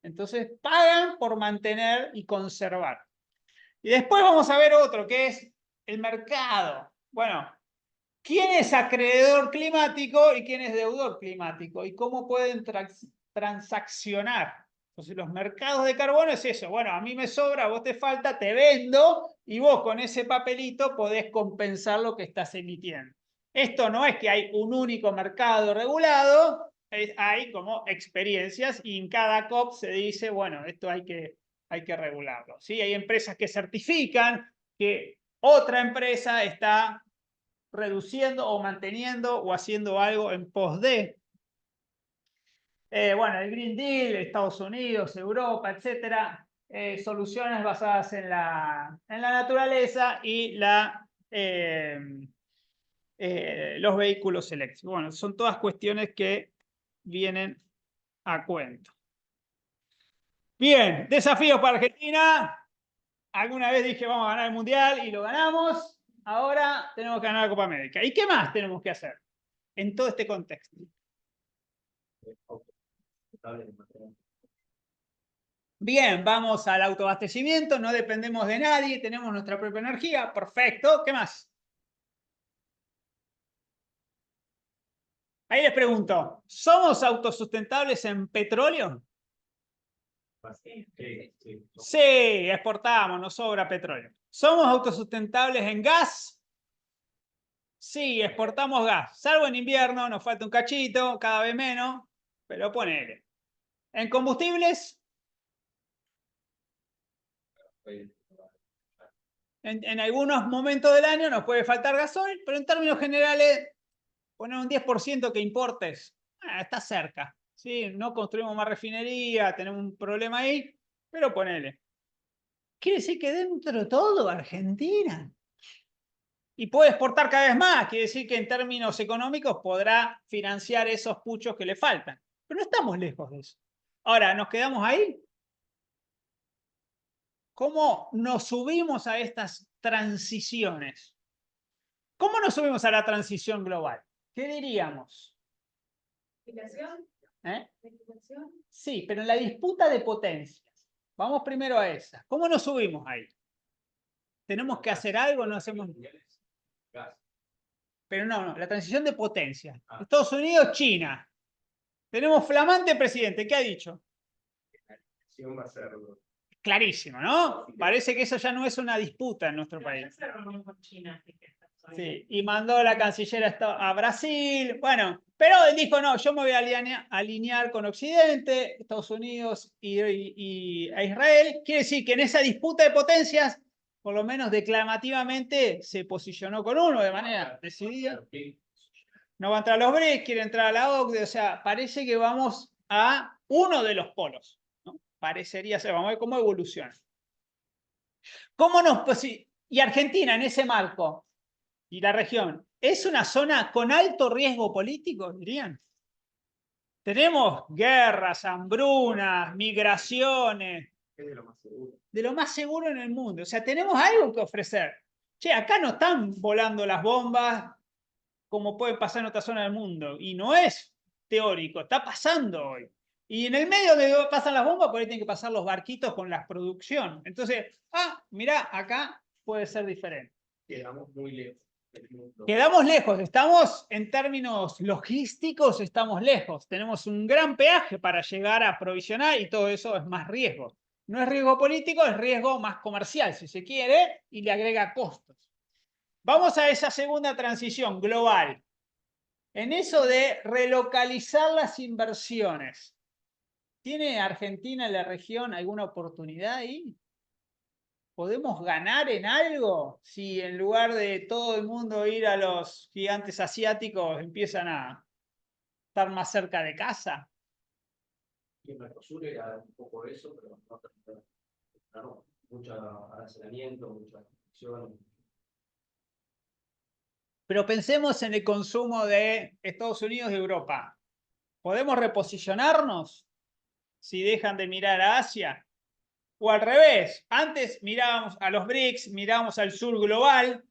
Entonces, pagan por mantener y conservar. Y después vamos a ver otro, que es el mercado. Bueno, ¿quién es acreedor climático y quién es deudor climático? ¿Y cómo pueden transaccionar? Entonces, los mercados de carbono es eso. Bueno, a mí me sobra, a vos te falta, te vendo y vos con ese papelito podés compensar lo que estás emitiendo. Esto no es que hay un único mercado regulado, hay como experiencias y en cada COP se dice, bueno, esto hay que regularlo. ¿Sí? Hay empresas que certifican que otra empresa está reduciendo o manteniendo o haciendo algo en pos de. Bueno, el Green Deal, Estados Unidos, Europa, etcétera, soluciones basadas en la naturaleza y los vehículos eléctricos. Bueno, son todas cuestiones que vienen a cuento. Bien, desafíos para Argentina. Alguna vez dije vamos a ganar el Mundial y lo ganamos. Ahora tenemos que ganar la Copa América. ¿Y qué más tenemos que hacer en todo este contexto? Bien, vamos al autoabastecimiento, no dependemos de nadie, tenemos nuestra propia energía, perfecto. ¿Qué más? Ahí les pregunto, ¿somos autosustentables en petróleo? Sí, exportamos, nos sobra petróleo. ¿Somos autosustentables en gas? Sí, exportamos gas, salvo en invierno, nos falta un cachito, cada vez menos, pero ponele. ¿En combustibles? En algunos momentos del año nos puede faltar gasoil, pero en términos generales, poner un 10% que importes, está cerca. ¿Sí? No construimos más refinería, tenemos un problema ahí, pero ponele. Quiere decir que dentro de todo, Argentina. Y puede exportar cada vez más, quiere decir que en términos económicos podrá financiar esos puchos que le faltan. Pero no estamos lejos de eso. Ahora, ¿nos quedamos ahí? ¿Cómo nos subimos a estas transiciones? ¿Cómo nos subimos a la transición global? ¿Qué diríamos? ¿Eh? Sí, pero en la disputa de potencias. Vamos primero a esa. ¿Cómo nos subimos ahí? ¿Tenemos que hacer algo? ¿No hacemos? Gas. Pero no, la transición de potencias. Ah. Estados Unidos, China. Tenemos flamante presidente. ¿Qué ha dicho? La elección va a ser Clarísimo, ¿no? Parece que eso ya no es una disputa en nuestro país. Sí, y mandó la canciller a Brasil. Bueno, pero él dijo, no, yo me voy a alinear con Occidente, Estados Unidos y a Israel. Quiere decir que en esa disputa de potencias, por lo menos declamativamente, se posicionó con uno de manera decidida. No va a entrar a los BRICS, quiere entrar a la OCDE, o sea, parece que vamos a uno de los polos, ¿no? Parecería ser, vamos a ver cómo evoluciona. ¿Cómo y Argentina en ese marco y la región, ¿es una zona con alto riesgo político, dirían? Tenemos guerras, hambrunas, migraciones. es de lo más seguro. De lo más seguro en el mundo. O sea, tenemos algo que ofrecer. Che, acá no están volando las bombas como puede pasar en otra zona del mundo. Y no es teórico, está pasando hoy. Y en el medio donde pasan las bombas, por ahí tienen que pasar los barquitos con la producción. Entonces, mirá, acá puede ser diferente. Quedamos muy lejos del mundo. Quedamos lejos, estamos en términos logísticos, estamos lejos. Tenemos un gran peaje para llegar a aprovisionar y todo eso es más riesgo. No es riesgo político, es riesgo más comercial, si se quiere, y le agrega costos. Vamos a esa segunda transición global. En eso de relocalizar las inversiones. ¿Tiene Argentina en la región alguna oportunidad ahí? ¿Podemos ganar en algo si en lugar de todo el mundo ir a los gigantes asiáticos empiezan a estar más cerca de casa? Y en Mercosur era un poco eso, pero no, mucho arancelamiento, muchas restricciones. Pero pensemos en el consumo de Estados Unidos y Europa. ¿Podemos reposicionarnos si dejan de mirar a Asia? O al revés, antes mirábamos a los BRICS, mirábamos al sur global.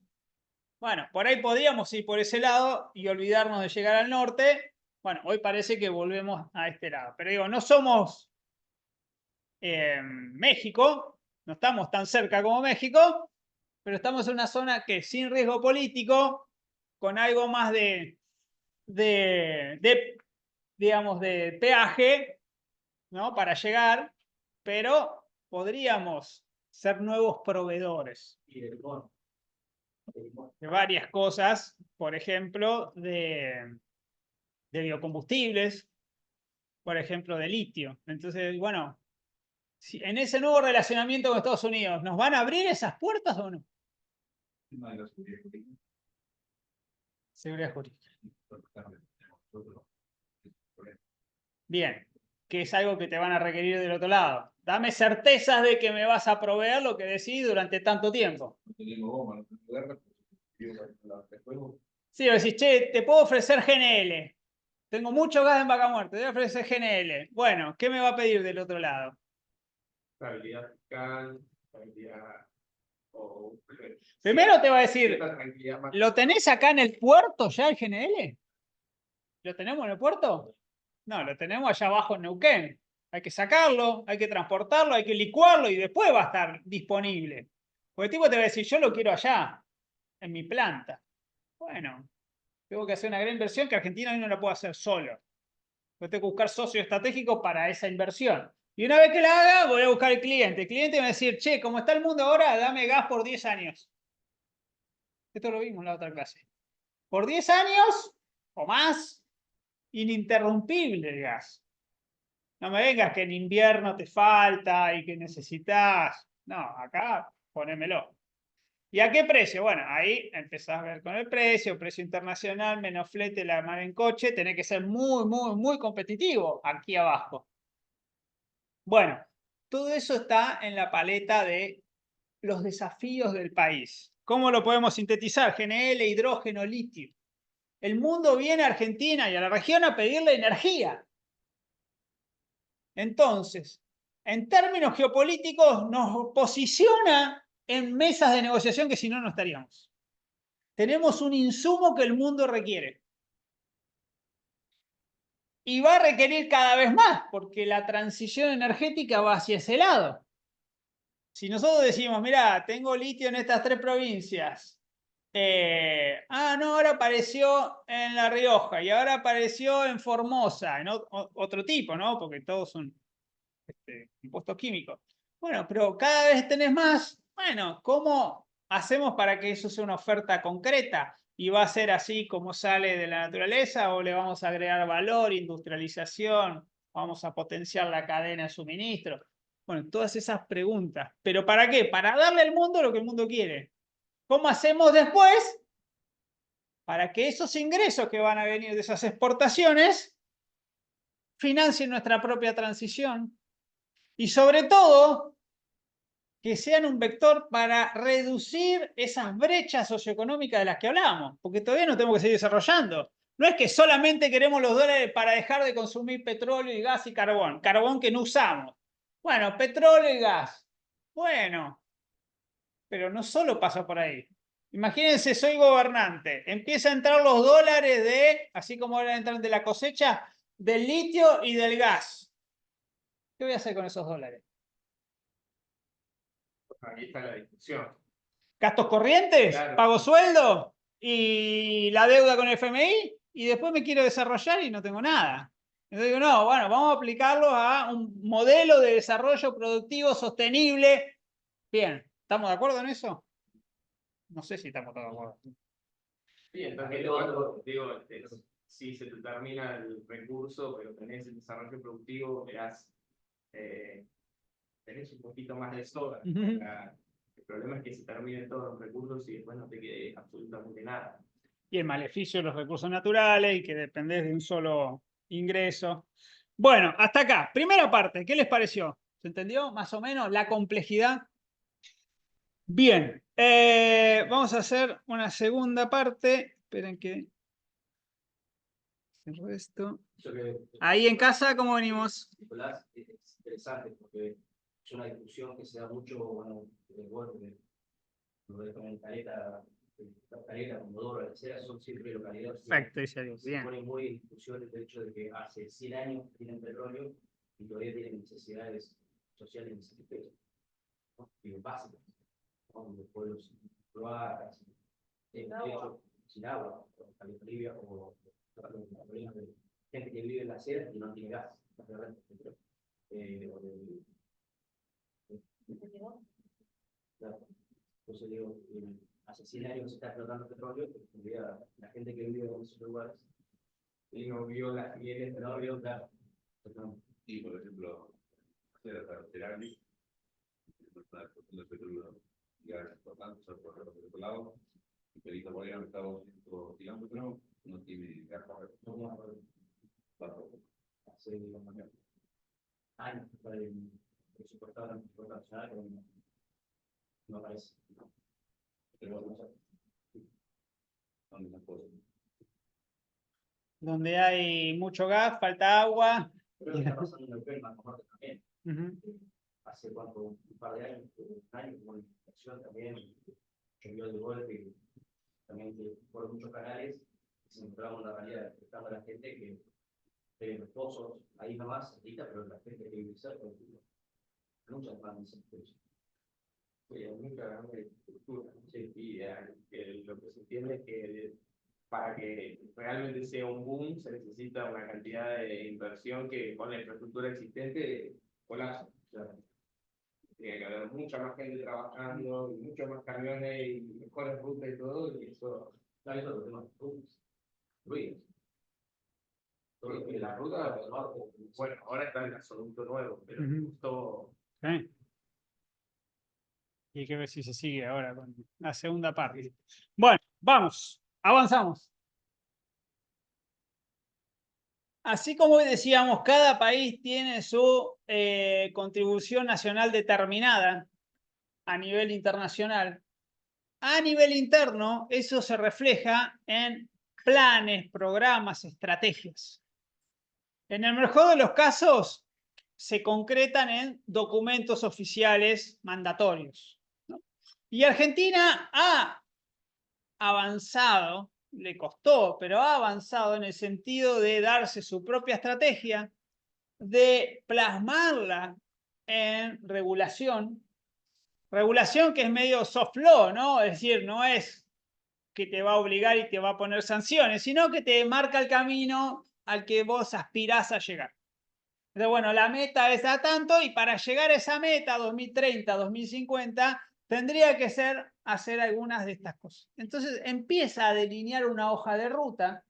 Bueno, por ahí podríamos ir por ese lado y olvidarnos de llegar al norte. Bueno, hoy parece que volvemos a este lado. Pero digo, no somos México, no estamos tan cerca como México, pero estamos en una zona que sin riesgo político, con algo más digamos, de peaje, ¿no? Para llegar, pero podríamos ser nuevos proveedores Y el bono. de varias cosas, por ejemplo, de biocombustibles, por ejemplo, de litio. Entonces, bueno, si en ese nuevo relacionamiento con Estados Unidos, ¿nos van a abrir esas puertas o no? Tema de la seguridad jurídica, Seguridad jurídica. nosotros, Bien, que es algo que te van a requerir del otro lado. Dame certezas de que me vas a proveer lo que decidí durante tanto tiempo. no tenemos bomba, no tenemos guerra, después Sí, o decís, che, te puedo ofrecer GNL. Tengo mucho gas en Vaca Muerta, te voy a ofrecer GNL. Bueno, ¿qué me va a pedir del otro lado? Estabilidad fiscal, estabilidad. Primero te va a decir, cierta tranquilidad más. ¿lo tenés acá en el puerto ya el GNL? ¿Lo tenemos en el puerto? No, lo tenemos allá abajo en Neuquén. Hay que sacarlo, hay que transportarlo, hay que licuarlo y después va a estar disponible. Porque el tipo te va a decir, yo lo quiero allá, en mi planta. Bueno, tengo que hacer una gran inversión que Argentina hoy no la puede hacer solo. Yo tengo que buscar socios estratégicos para esa inversión. Y una vez que la haga, voy a buscar el cliente. El cliente me va a decir, che, como está el mundo ahora, dame gas por 10 años. Esto lo vimos en la otra clase. Por 10 años o más, ininterrumpible el gas. No me vengas que en invierno te falta y que necesitas. No, acá ponémelo. ¿Y a qué precio? Bueno, ahí empezás a ver con el precio internacional, menos flete, la mar en coche, tenés que ser muy, muy, muy competitivo aquí abajo. Bueno, todo eso está en la paleta de los desafíos del país. ¿Cómo lo podemos sintetizar? GNL, hidrógeno, litio. El mundo viene a Argentina y a la región a pedirle energía. Entonces, en términos geopolíticos, nos posiciona en mesas de negociación que si no, no estaríamos. Tenemos un insumo que el mundo requiere. Y va a requerir cada vez más, porque la transición energética va hacia ese lado. Si nosotros decimos, mira, tengo litio en estas 3 provincias, no, ahora apareció en La Rioja y ahora apareció en Formosa, en otro tipo, ¿no? Porque todos son compuestos químicos. Bueno, pero cada vez tenés más. Bueno, ¿cómo hacemos para que eso sea una oferta concreta? ¿Y va a ser así como sale de la naturaleza o le vamos a agregar valor, industrialización, vamos a potenciar la cadena de suministro? Bueno, todas esas preguntas. ¿Pero para qué? Para darle al mundo lo que el mundo quiere. ¿Cómo hacemos después para que esos ingresos que van a venir de esas exportaciones financien nuestra propia transición? Y sobre todo, que sean un vector para reducir esas brechas socioeconómicas de las que hablábamos, porque todavía no tenemos que seguir desarrollando. No es que solamente queremos los dólares para dejar de consumir petróleo y gas y carbón, carbón que no usamos. Bueno, petróleo y gas. Bueno, pero no solo pasa por ahí. Imagínense, soy gobernante, empieza a entrar los dólares de, así como ahora entran de la cosecha, del litio y del gas. ¿Qué voy a hacer con esos dólares? Ahí está la discusión. Gastos corrientes, Claro. pago sueldo y la deuda con el FMI y después me quiero desarrollar y no tengo nada. Entonces digo, no, bueno, vamos a aplicarlo a un modelo de desarrollo productivo sostenible. Bien, ¿estamos de acuerdo en eso? No sé si estamos todos de acuerdo. Sí, entonces digo, si se te termina el recurso, pero tenés el desarrollo productivo, verás, tenés un poquito más de sobra. Ujú. El problema es que se terminen todos los recursos y después no te quede absolutamente nada. Y el maleficio de los recursos naturales y que dependés de un solo ingreso. Bueno, hasta acá. Primera parte, ¿qué les pareció? ¿Se entendió más o menos la complejidad? Bien, vamos a hacer una segunda parte. Esperen que cierro esto. Ahí en casa, ¿cómo venimos? Nicolás, es interesante porque es una discusión que se da mucho, bueno, lo de con Caleta, Comodoro, etcétera, son siempre localidades Perfecto, dice Dios. se Bien. ponen muy en discusión el hecho de que hace 100 años tienen petróleo y todavía tienen necesidades sociales y necesarias, ¿no? Y básicas, ¿no? Los pueblos croatas, de hecho, sin agua, o Bolivia, o los problemas de gente que vive en las aceras y no tiene gas. Claro. Entonces digo, hace 100 años se está explotando petróleo, porque la gente que vive en esos lugares Y no vio las mieles, no vio, claro. Y, por ejemplo, hacer la carretera de petróleo y gas importante, por el otro lado, y Perito Moreno, Estados Unidos, digamos, no tiene gas para Hace años que para el presupuestado nacional, pero no aparece. Pero no sé. son esas cosas. Donde hay mucho gas, falta agua. Pero lo que está pasando en el Perú, más norte también. Ujú. Hace cuánto, un par de años, con la inflación también, llovió de golpe, y también por muchos canales, se encontramos la realidad de la gente que en los pozos, ahí nomás, cerquita, pero la gente que vive cerca, muchas más de eso. mucha estructura. Sí, y que lo que se entiende es que para que realmente sea un boom se necesita una cantidad de inversión que con la infraestructura existente colapsa. O sea, tiene que haber mucha más gente trabajando, y muchos más camiones y mejores rutas y todo, y eso. Claro, eso es lo que más ruidos. Y la ruta, bueno, ahora está en absoluto nuevo, pero Ujú. justo Sí. Y hay que ver si se sigue ahora con la segunda parte. Bueno, vamos, avanzamos. Así como decíamos, cada país tiene su contribución nacional determinada a nivel internacional. A nivel interno, eso se refleja en planes, programas, estrategias. En el mejor de los casos, se concretan en documentos oficiales mandatorios, ¿no? Y Argentina ha avanzado, le costó, pero ha avanzado en el sentido de darse su propia estrategia, de plasmarla en regulación. Regulación que es medio soft law, ¿no? Es decir, no es que te va a obligar y te va a poner sanciones, sino que te marca el camino al que vos aspirás a llegar. Entonces, bueno, la meta es a tanto y para llegar a esa meta, 2030, 2050, tendría que ser hacer algunas de estas cosas. Entonces empieza a delinear una hoja de ruta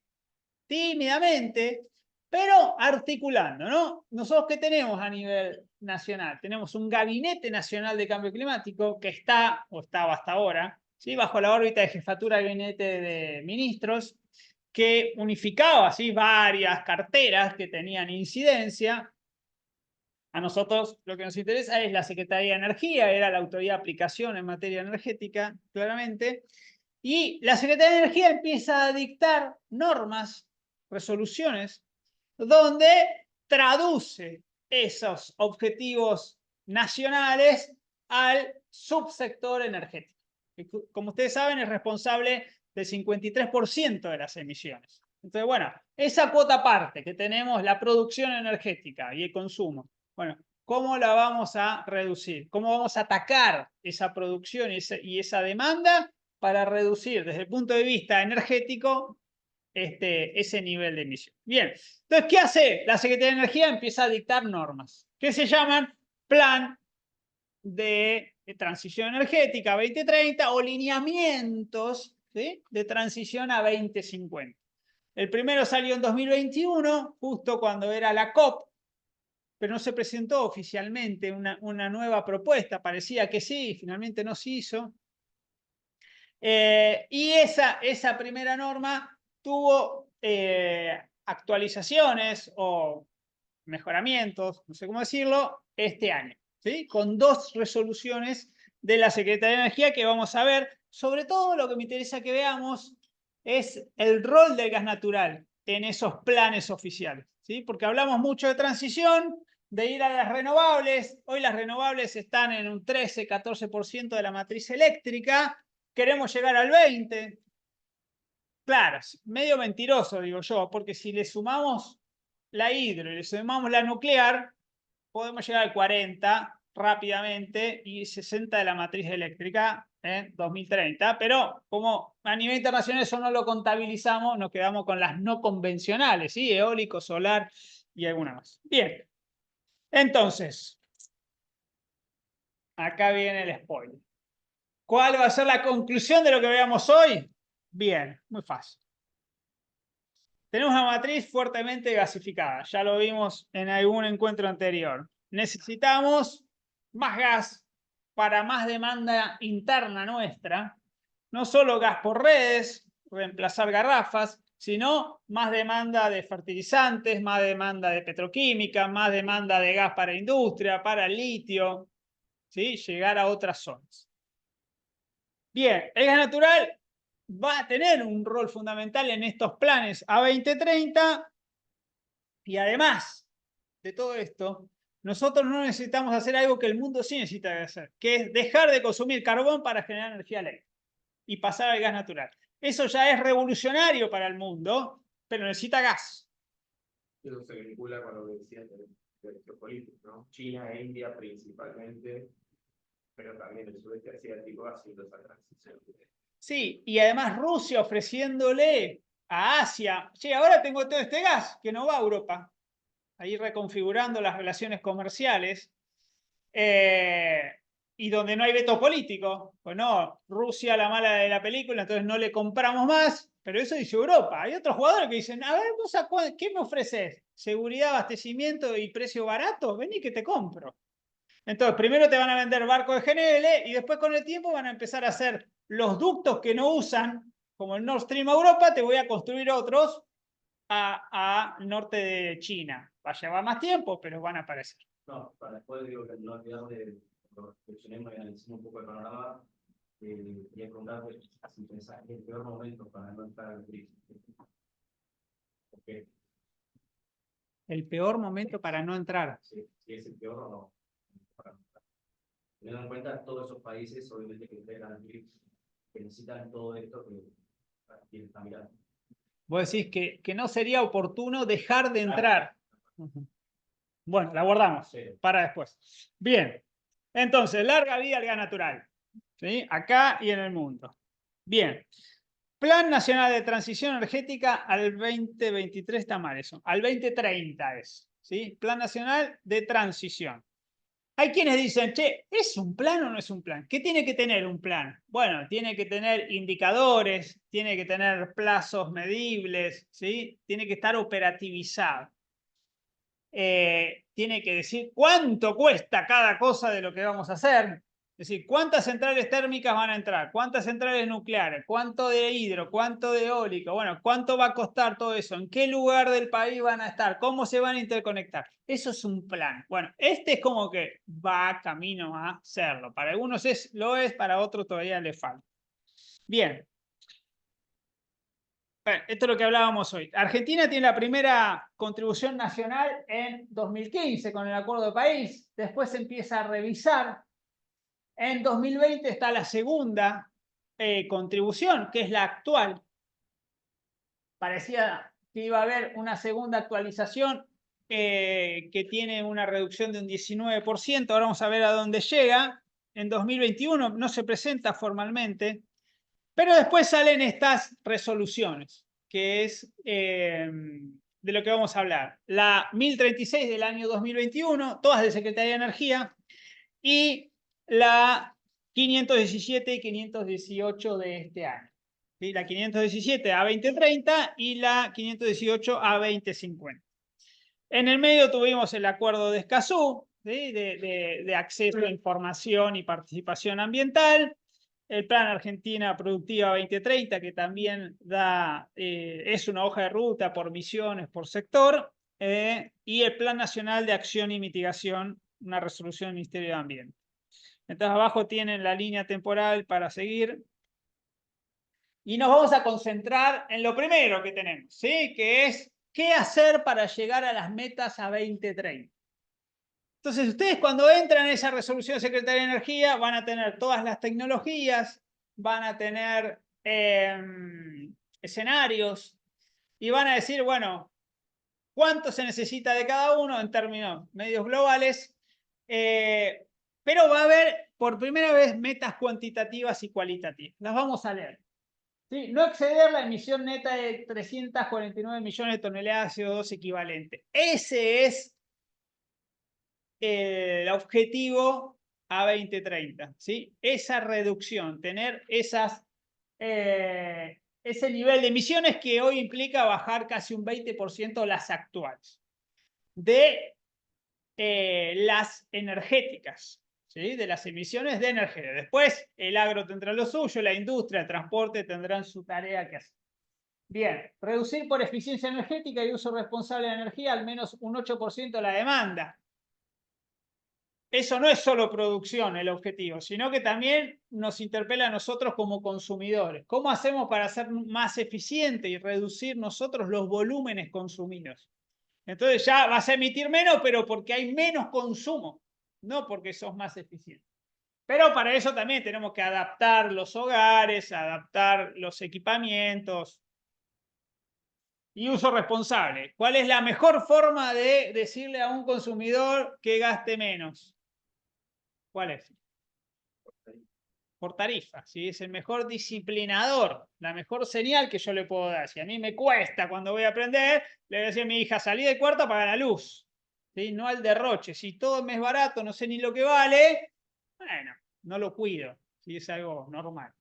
tímidamente, pero articulando, ¿no? Nosotros, ¿qué tenemos a nivel nacional? Tenemos un Gabinete Nacional de Cambio Climático que está, o estaba hasta ahora, ¿sí?, bajo la órbita de Jefatura de Gabinete de Ministros, que unificaba, ¿sí?, varias carteras que tenían incidencia. A nosotros lo que nos interesa es la Secretaría de Energía, era la autoridad de aplicación en materia energética, claramente. Y la Secretaría de Energía empieza a dictar normas, resoluciones, donde traduce esos objetivos nacionales al subsector energético, que, como ustedes saben, es responsable del 53% de las emisiones. Entonces, bueno, esa cuota parte que tenemos, la producción energética y el consumo, bueno, ¿cómo la vamos a reducir? ¿Cómo vamos a atacar esa producción y esa demanda para reducir desde el punto de vista energético ese nivel de emisión? Bien, entonces, ¿qué hace la Secretaría de Energía? Empieza a dictar normas que se llaman Plan de Transición Energética 2030 o lineamientos, ¿sí?, de transición a 2050. El primero salió en 2021, justo cuando era la COP, pero no se presentó oficialmente una nueva propuesta. Parecía que sí, finalmente no se hizo. Y esa primera norma tuvo actualizaciones o mejoramientos, no sé cómo decirlo, este año, ¿sí?, con 2 resoluciones de la Secretaría de Energía que vamos a ver. Sobre todo lo que me interesa que veamos es el rol del gas natural en esos planes oficiales, ¿sí? Porque hablamos mucho de transición, de ir a las renovables. Hoy las renovables están en un 13-14% de la matriz eléctrica. Queremos llegar al 20%. Claro, medio mentiroso, digo yo, porque si le sumamos la hidro y le sumamos la nuclear, podemos llegar al 40% rápidamente y 60% de la matriz eléctrica en 2030, pero como a nivel internacional eso no lo contabilizamos, nos quedamos con las no convencionales, ¿sí?, eólico, solar y alguna más. Bien, entonces, acá viene el spoiler. ¿Cuál va a ser la conclusión de lo que veamos hoy? Bien, muy fácil. Tenemos una matriz fuertemente gasificada, ya lo vimos en algún encuentro anterior. Necesitamos más gas para más demanda interna nuestra, no solo gas por redes, reemplazar garrafas, sino más demanda de fertilizantes, más demanda de petroquímica, más demanda de gas para industria, para litio, ¿sí?, llegar a otras zonas. Bien, el gas natural va a tener un rol fundamental en estos planes a 2030 y además de todo esto, nosotros no necesitamos hacer algo que el mundo sí necesita hacer, que es dejar de consumir carbón para generar energía eléctrica y pasar al gas natural. Eso ya es revolucionario para el mundo, pero necesita gas. Eso se vincula con lo que decías del geopolítico, ¿no? China e India principalmente, pero también el sudeste asiático haciendo esa transición. Sí, y además Rusia ofreciéndole a Asia, che, ahora tengo todo este gas que no va a Europa, ahí reconfigurando las relaciones comerciales, y donde no hay veto político. Pues no, Rusia la mala de la película, entonces no le compramos más, pero eso dice Europa. Hay otros jugadores que dicen, a ver, ¿qué me ofreces? ¿Seguridad, abastecimiento y precio barato? Vení que te compro. Entonces, primero te van a vender barcos de GNL y después con el tiempo van a empezar a hacer los ductos que no usan, como el Nord Stream a Europa, te voy a construir otros al norte de China. Va a llevar más tiempo, pero van a aparecer. No, para después digo que no olvidar de, cuando reflexionemos y analicemos un poco el panorama, quería preguntarte, si pensás que es el peor momento para no entrar en crisis. ¿Por qué? El peor momento para no entrar. Si es el peor o no. Para no entrar. Teniendo en cuenta todos esos países, obviamente, que integran el BRICS, que necesitan todo esto que están mirando. Vos decís que no sería oportuno dejar de entrar. Bueno, la guardamos para después. Bien, entonces, larga vida al gas natural. ¿Sí? Acá y en el mundo. Bien. Plan Nacional de Transición Energética al 2023 está mal eso. Al 2030 es. ¿Sí? Plan Nacional de Transición. Hay quienes dicen, che, ¿es un plan o no es un plan? ¿Qué tiene que tener un plan? Bueno, tiene que tener indicadores, tiene que tener plazos medibles, ¿sí? Tiene que estar operativizado. Tiene que decir cuánto cuesta cada cosa de lo que vamos a hacer. Es decir, cuántas centrales térmicas van a entrar, cuántas centrales nucleares, cuánto de hidro, cuánto de eólico, bueno, cuánto va a costar todo eso, en qué lugar del país van a estar, cómo se van a interconectar. Eso es un plan. Bueno, este es como que va camino a hacerlo. Para algunos lo es, para otros todavía le falta. Bien. Bueno, esto es lo que hablábamos hoy. Argentina tiene la primera contribución nacional en 2015 con el Acuerdo de París. Después se empieza a revisar. En 2020 está la segunda contribución, que es la actual. Parecía que iba a haber una segunda actualización que tiene una reducción de un 19%. Ahora vamos a ver a dónde llega. En 2021 no se presenta formalmente. Pero después salen estas resoluciones, que es de lo que vamos a hablar. La 1036 del año 2021, todas de Secretaría de Energía, y la 517 y 518 de este año. ¿Sí? La 517 a 2030 y la 518 a 2050. En el medio tuvimos el acuerdo de Escazú, ¿sí? de acceso a información y participación ambiental. El Plan Argentina Productiva 2030, que también es una hoja de ruta por misiones, por sector, y el Plan Nacional de Acción y Mitigación, una resolución del Ministerio de Ambiente. Entonces abajo tienen la línea temporal para seguir. Y nos vamos a concentrar en lo primero que tenemos, ¿sí? Que es qué hacer para llegar a las metas a 2030. Entonces, ustedes cuando entran en esa resolución de Secretaría de Energía van a tener todas las tecnologías, van a tener escenarios y van a decir, bueno, cuánto se necesita de cada uno en términos medios globales, pero va a haber por primera vez metas cuantitativas y cualitativas. Las vamos a leer. ¿Sí? No exceder la emisión neta de 349 millones de toneladas de CO2 equivalente. Ese es el objetivo a 2030, ¿sí? Esa reducción, tener ese nivel de emisiones que hoy implica bajar casi un 20% las actuales de las energéticas, ¿sí? De las emisiones de energía. Después el agro tendrá lo suyo, la industria, el transporte tendrán su tarea que hacer. Bien, reducir por eficiencia energética y uso responsable de energía al menos un 8% de la demanda. Eso no es solo producción el objetivo, sino que también nos interpela a nosotros como consumidores. ¿Cómo hacemos para ser más eficiente y reducir nosotros los volúmenes consumidos? Entonces ya vas a emitir menos, pero porque hay menos consumo, no porque sos más eficiente. Pero para eso también tenemos que adaptar los hogares, adaptar los equipamientos. Y uso responsable. ¿Cuál es la mejor forma de decirle a un consumidor que gaste menos? ¿Cuál es? Por tarifa, ¿sí? Es el mejor disciplinador, la mejor señal que yo le puedo dar. Si a mí me cuesta cuando voy a aprender, le voy a decir a mi hija, salí de cuarto, apaga la luz, ¿sí? No al derroche. Si todo me es barato, no sé ni lo que vale, bueno, no lo cuido, ¿sí? Es algo normal.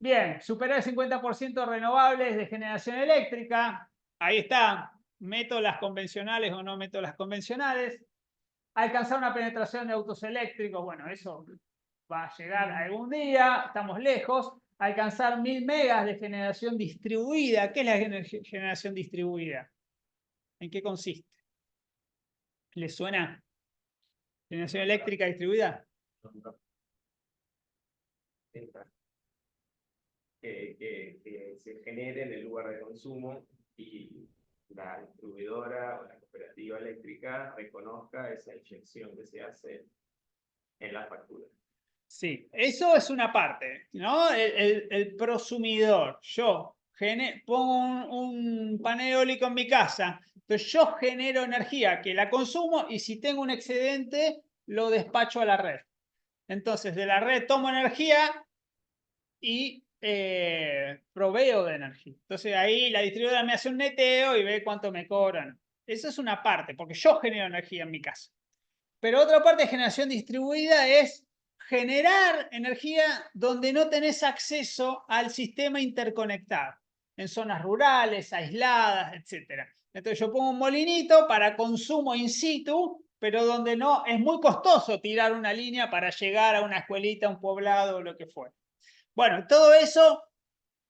Bien, superar el 50% renovables de generación eléctrica. Ahí está, meto las convencionales o no meto las convencionales. alcanzar una penetración de autos eléctricos, bueno, eso va a llegar algún día, estamos lejos. Alcanzar 1000 megas de generación distribuida. ¿Qué es la generación distribuida? ¿En qué consiste? ¿Les suena? ¿Generación eléctrica distribuida? Que se genere en el lugar de consumo y la distribuidora o la cooperativa eléctrica reconozca esa inyección que se hace en la factura. Sí, eso es una parte, ¿no? El prosumidor. Yo pongo un panel eólico en mi casa, pero yo genero energía que la consumo y si tengo un excedente lo despacho a la red. Entonces de la red tomo energía y proveo de energía. Entonces ahí la distribuidora me hace un neteo y ve cuánto me cobran. Eso es una parte, porque yo genero energía en mi casa. Pero otra parte de generación distribuida es generar energía donde no tenés acceso al sistema interconectado, en zonas rurales, aisladas, etc. Entonces yo pongo un molinito para consumo in situ, pero donde no es muy costoso tirar una línea para llegar a una escuelita, a un poblado o lo que fuera. Bueno, todo eso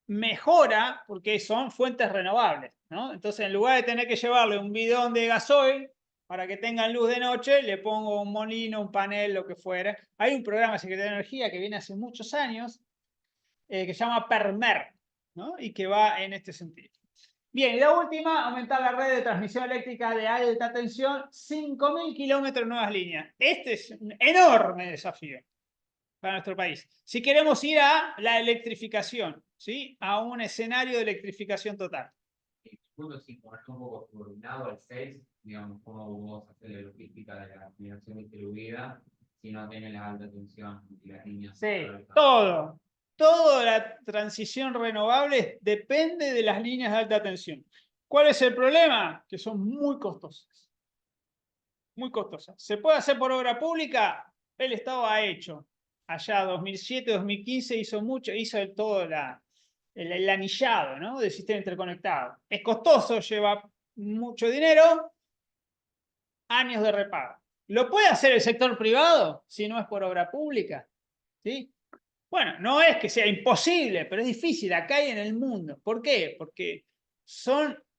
mejora porque son fuentes renovables, ¿no? Entonces, en lugar de tener que llevarle un bidón de gasoil para que tengan luz de noche, le pongo un molino, un panel, lo que fuera. Hay un programa de Secretaría de Energía que viene hace muchos años que se llama PERMER, ¿no? Y que va en este sentido. Bien, y la última, aumentar la red de transmisión eléctrica de alta tensión, 5.000 kilómetros de nuevas líneas. Este es un enorme desafío para nuestro país. Si queremos ir a la electrificación, ¿sí? A un escenario de electrificación total. Segundo, si pones un poco subordinado al 6, digamos, cómo vos hacer la logística de la generación distribuida si no tiene la alta tensión y las líneas. Sí, todo. Toda la transición renovable depende de las líneas de alta tensión. ¿Cuál es el problema? Que son muy costosas. Muy costosas. ¿Se puede hacer por obra pública? El Estado ha hecho. Allá 2007, 2015 hizo mucho, hizo todo el anillado, ¿no? Del sistema interconectado. Es costoso, lleva mucho dinero, años de repago. ¿Lo puede hacer el sector privado si no es por obra pública? ¿Sí? Bueno, no es que sea imposible, pero es difícil acá y en el mundo. ¿Por qué? Porque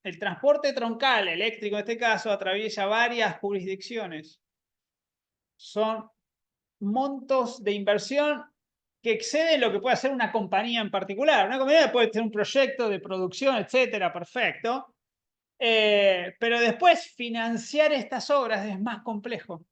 el transporte troncal eléctrico, en este caso, atraviesa varias jurisdicciones. Son montos de inversión que exceden lo que puede hacer una compañía en particular. Una compañía puede tener un proyecto de producción, etcétera, perfecto. Pero después financiar estas obras es más complejo.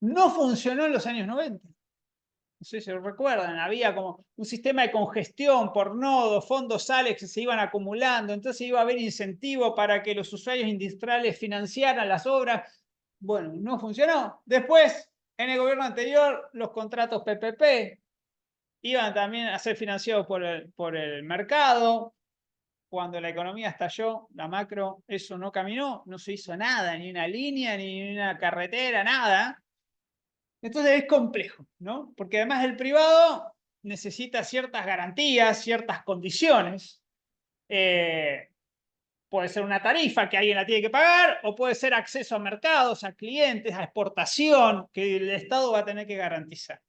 No funcionó en los años 90. No sé si lo recuerdan, había como un sistema de congestión por nodos, fondos SALEX que se iban acumulando, entonces iba a haber incentivo para que los usuarios industriales financiaran las obras. Bueno, no funcionó. Después, en el gobierno anterior, los contratos PPP iban también a ser financiados por el mercado. Cuando la economía estalló, la macro, eso no caminó, no se hizo nada, ni una línea, ni una carretera, nada. Entonces es complejo, ¿no? Porque además el privado necesita ciertas garantías, ciertas condiciones. Puede ser una tarifa que alguien la tiene que pagar, o puede ser acceso a mercados, a clientes, a exportación, que el Estado va a tener que garantizar.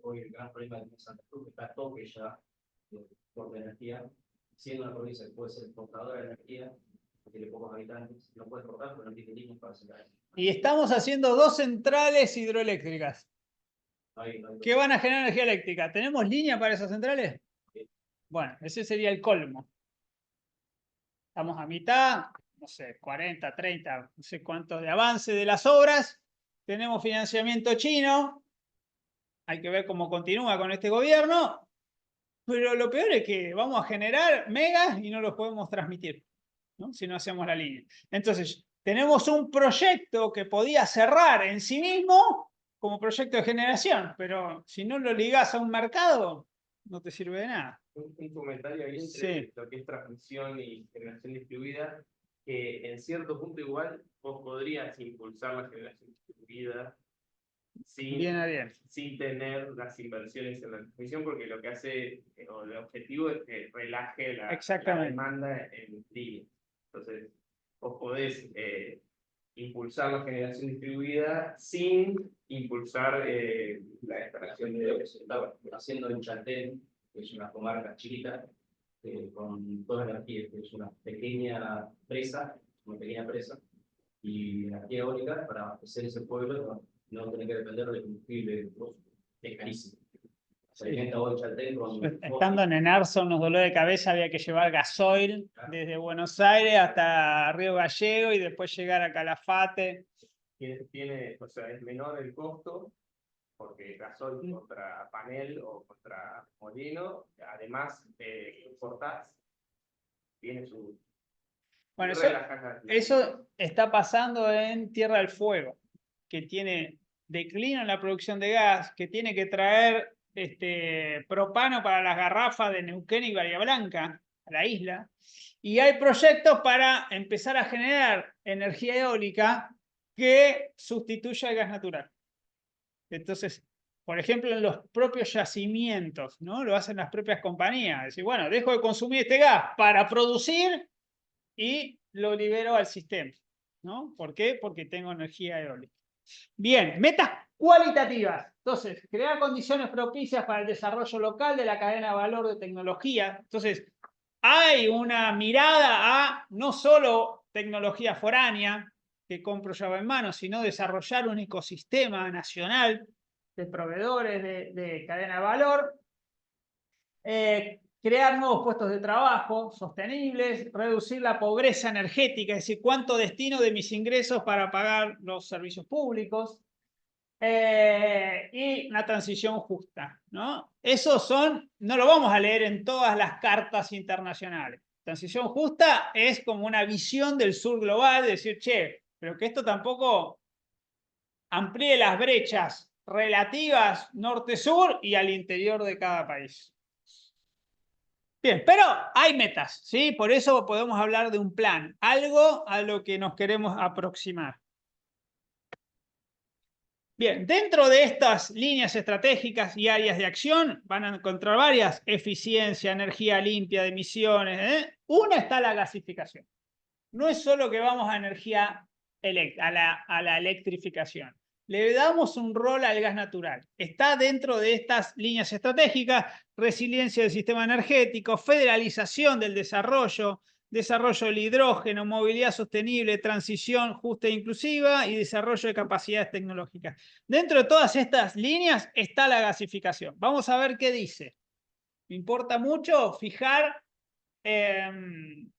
Hoy el gran problema de Santa Cruz está toque ya por energía, siendo una provincia que puede ser exportadora de energía, que tiene pocos habitantes, no puede exportar porque no tiene líneas para sacar. Y estamos haciendo 2 centrales hidroeléctricas que van a generar energía eléctrica. ¿Tenemos línea para esas centrales? Bueno, ese sería el colmo. Estamos a mitad, no sé, 40, 30, no sé cuánto de avance de las obras. Tenemos financiamiento chino. Hay que ver cómo continúa con este gobierno. Pero lo peor es que vamos a generar megas y no los podemos transmitir, ¿no? Si no hacemos la línea. Entonces, tenemos un proyecto que podía cerrar en sí mismo como proyecto de generación, pero si no lo ligás a un mercado, no te sirve de nada. Un comentario ahí Sí. entre lo que es transmisión y generación distribuida, que en cierto punto igual vos podrías impulsar la generación distribuida Bien a bien. sin tener las inversiones en la transmisión, porque lo que hace, o el objetivo es que relaje la Exactamente. demanda en línea. Entonces, vos podés impulsar la generación distribuida sin impulsar la instalación de Lo que se está haciendo en Chaltén, que es una comarca chiquita, con toda la energía, que es una pequeña presa, y energía eólica para abastecer ese pueblo, no tener que depender del combustible, es carísimo. Se alimenta hoy Chaltén con... Estando en Enarzo, unos dolores de cabeza, había que llevar gasoil desde Buenos Aires hasta Río Gallego y después llegar a Calafate. O sea, es menor el costo, porque gasoil contra panel o contra molino, además importás, tiene su... Bueno, eso está pasando en Tierra del Fuego, que tiene declino en la producción de gas, que tiene que traer propano para las garrafas de Neuquén y Bahía Blanca a la isla, y hay proyectos para empezar a generar energía eólica que sustituya el gas natural. Entonces, por ejemplo, en los propios yacimientos, ¿no? Lo hacen las propias compañías. Es decir, bueno, dejo de consumir este gas para producir y lo libero al sistema, ¿no? ¿Por qué? Porque tengo energía eólica. Bien, metas cualitativas. Entonces, crear condiciones propicias para el desarrollo local de la cadena de valor de tecnología. Entonces, hay una mirada a no solo tecnología foránea, que compro llave en mano, sino desarrollar un ecosistema nacional de proveedores de cadena de valor. Crear nuevos puestos de trabajo sostenibles, reducir la pobreza energética, es decir, cuánto destino de mis ingresos para pagar los servicios públicos, y una transición justa, ¿no? Esos son, no lo vamos a leer en todas las cartas internacionales. Transición justa es como una visión del sur global, de decir, che, pero que esto tampoco amplíe las brechas relativas norte-sur y al interior de cada país. Bien, pero hay metas, ¿sí? Por eso podemos hablar de un plan, algo a lo que nos queremos aproximar. Bien, dentro de estas líneas estratégicas y áreas de acción van a encontrar varias: eficiencia, energía limpia de emisiones. Una está la gasificación. No es solo que vamos a energía a la electrificación. Le damos un rol al gas natural. Está dentro de estas líneas estratégicas: resiliencia del sistema energético, federalización del desarrollo del hidrógeno, movilidad sostenible, transición justa e inclusiva y desarrollo de capacidades tecnológicas. Dentro de todas estas líneas está la gasificación. Vamos a ver qué dice. Me importa mucho fijar el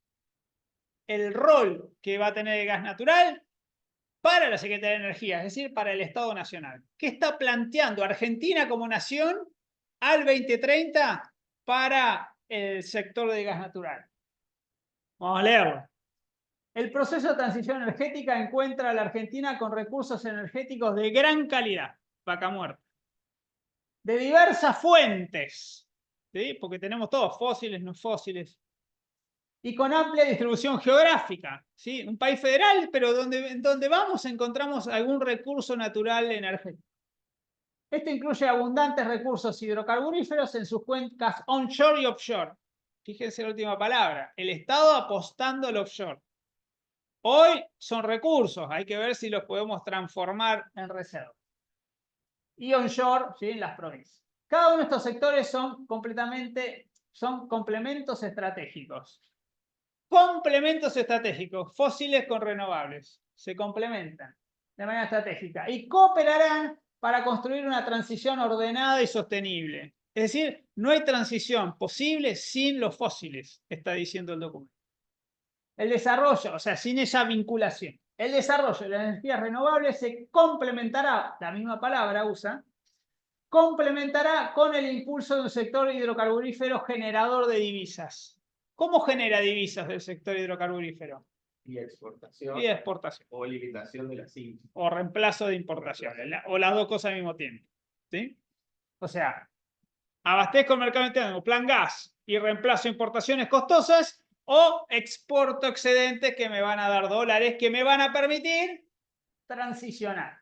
rol que va a tener el gas natural para la Secretaría de Energía, es decir, para el Estado Nacional. ¿Qué está planteando Argentina como nación al 2030 para el sector de gas natural? Vamos a leerlo. El proceso de transición energética encuentra a la Argentina con recursos energéticos de gran calidad, vaca muerta, de diversas fuentes, ¿sí? Porque tenemos todos, fósiles, no fósiles, y con amplia distribución geográfica, ¿sí? Un país federal, pero donde vamos encontramos algún recurso natural energético. Esto incluye abundantes recursos hidrocarburíferos en sus cuencas onshore y offshore. Fíjense la última palabra, el Estado apostando al offshore. Hoy son recursos, hay que ver si los podemos transformar en reservas. Y onshore, ¿sí? En las provincias. Cada uno de estos sectores son complementos estratégicos. Complementos estratégicos, fósiles con renovables. Se complementan de manera estratégica y cooperarán para construir una transición ordenada y sostenible. Es decir, no hay transición posible sin los fósiles, está diciendo el documento. El desarrollo, o sea, sin esa vinculación. El desarrollo de las energías renovables se complementará, la misma palabra usa, complementará con el impulso de un sector hidrocarburífero generador de divisas. ¿Cómo genera divisas del sector hidrocarburífero? Y exportación. Y exportación. O limitación de la CIM. O reemplazo de importación. O las dos cosas al mismo tiempo. ¿Sí? O sea, abastezco el mercado interno, plan gas, y reemplazo importaciones costosas, o exporto excedentes que me van a dar dólares que me van a permitir transicionar.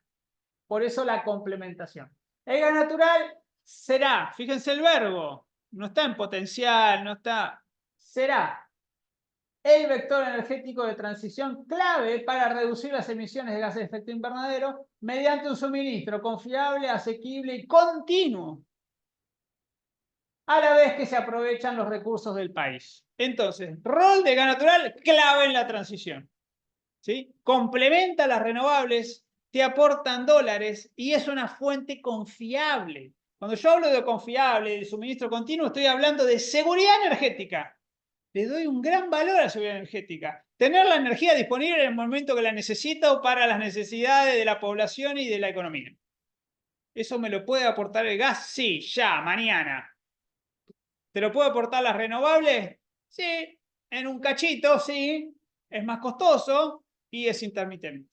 Por eso la complementación. El gas natural será, fíjense el verbo, no está en potencial, no está, será el vector energético de transición clave para reducir las emisiones de gases de efecto invernadero mediante un suministro confiable, asequible y continuo, a la vez que se aprovechan los recursos del país. Entonces, rol de gas natural clave en la transición, ¿sí? Complementa las renovables, te aportan dólares y es una fuente confiable. Cuando yo hablo de confiable, de suministro continuo, estoy hablando de seguridad energética. Le doy un gran valor a la seguridad energética. Tener la energía disponible en el momento que la necesito para las necesidades de la población y de la economía. ¿Eso me lo puede aportar el gas? Sí, ya, mañana. ¿Te lo puede aportar las renovables? Sí, en un cachito, sí. Es más costoso y es intermitente.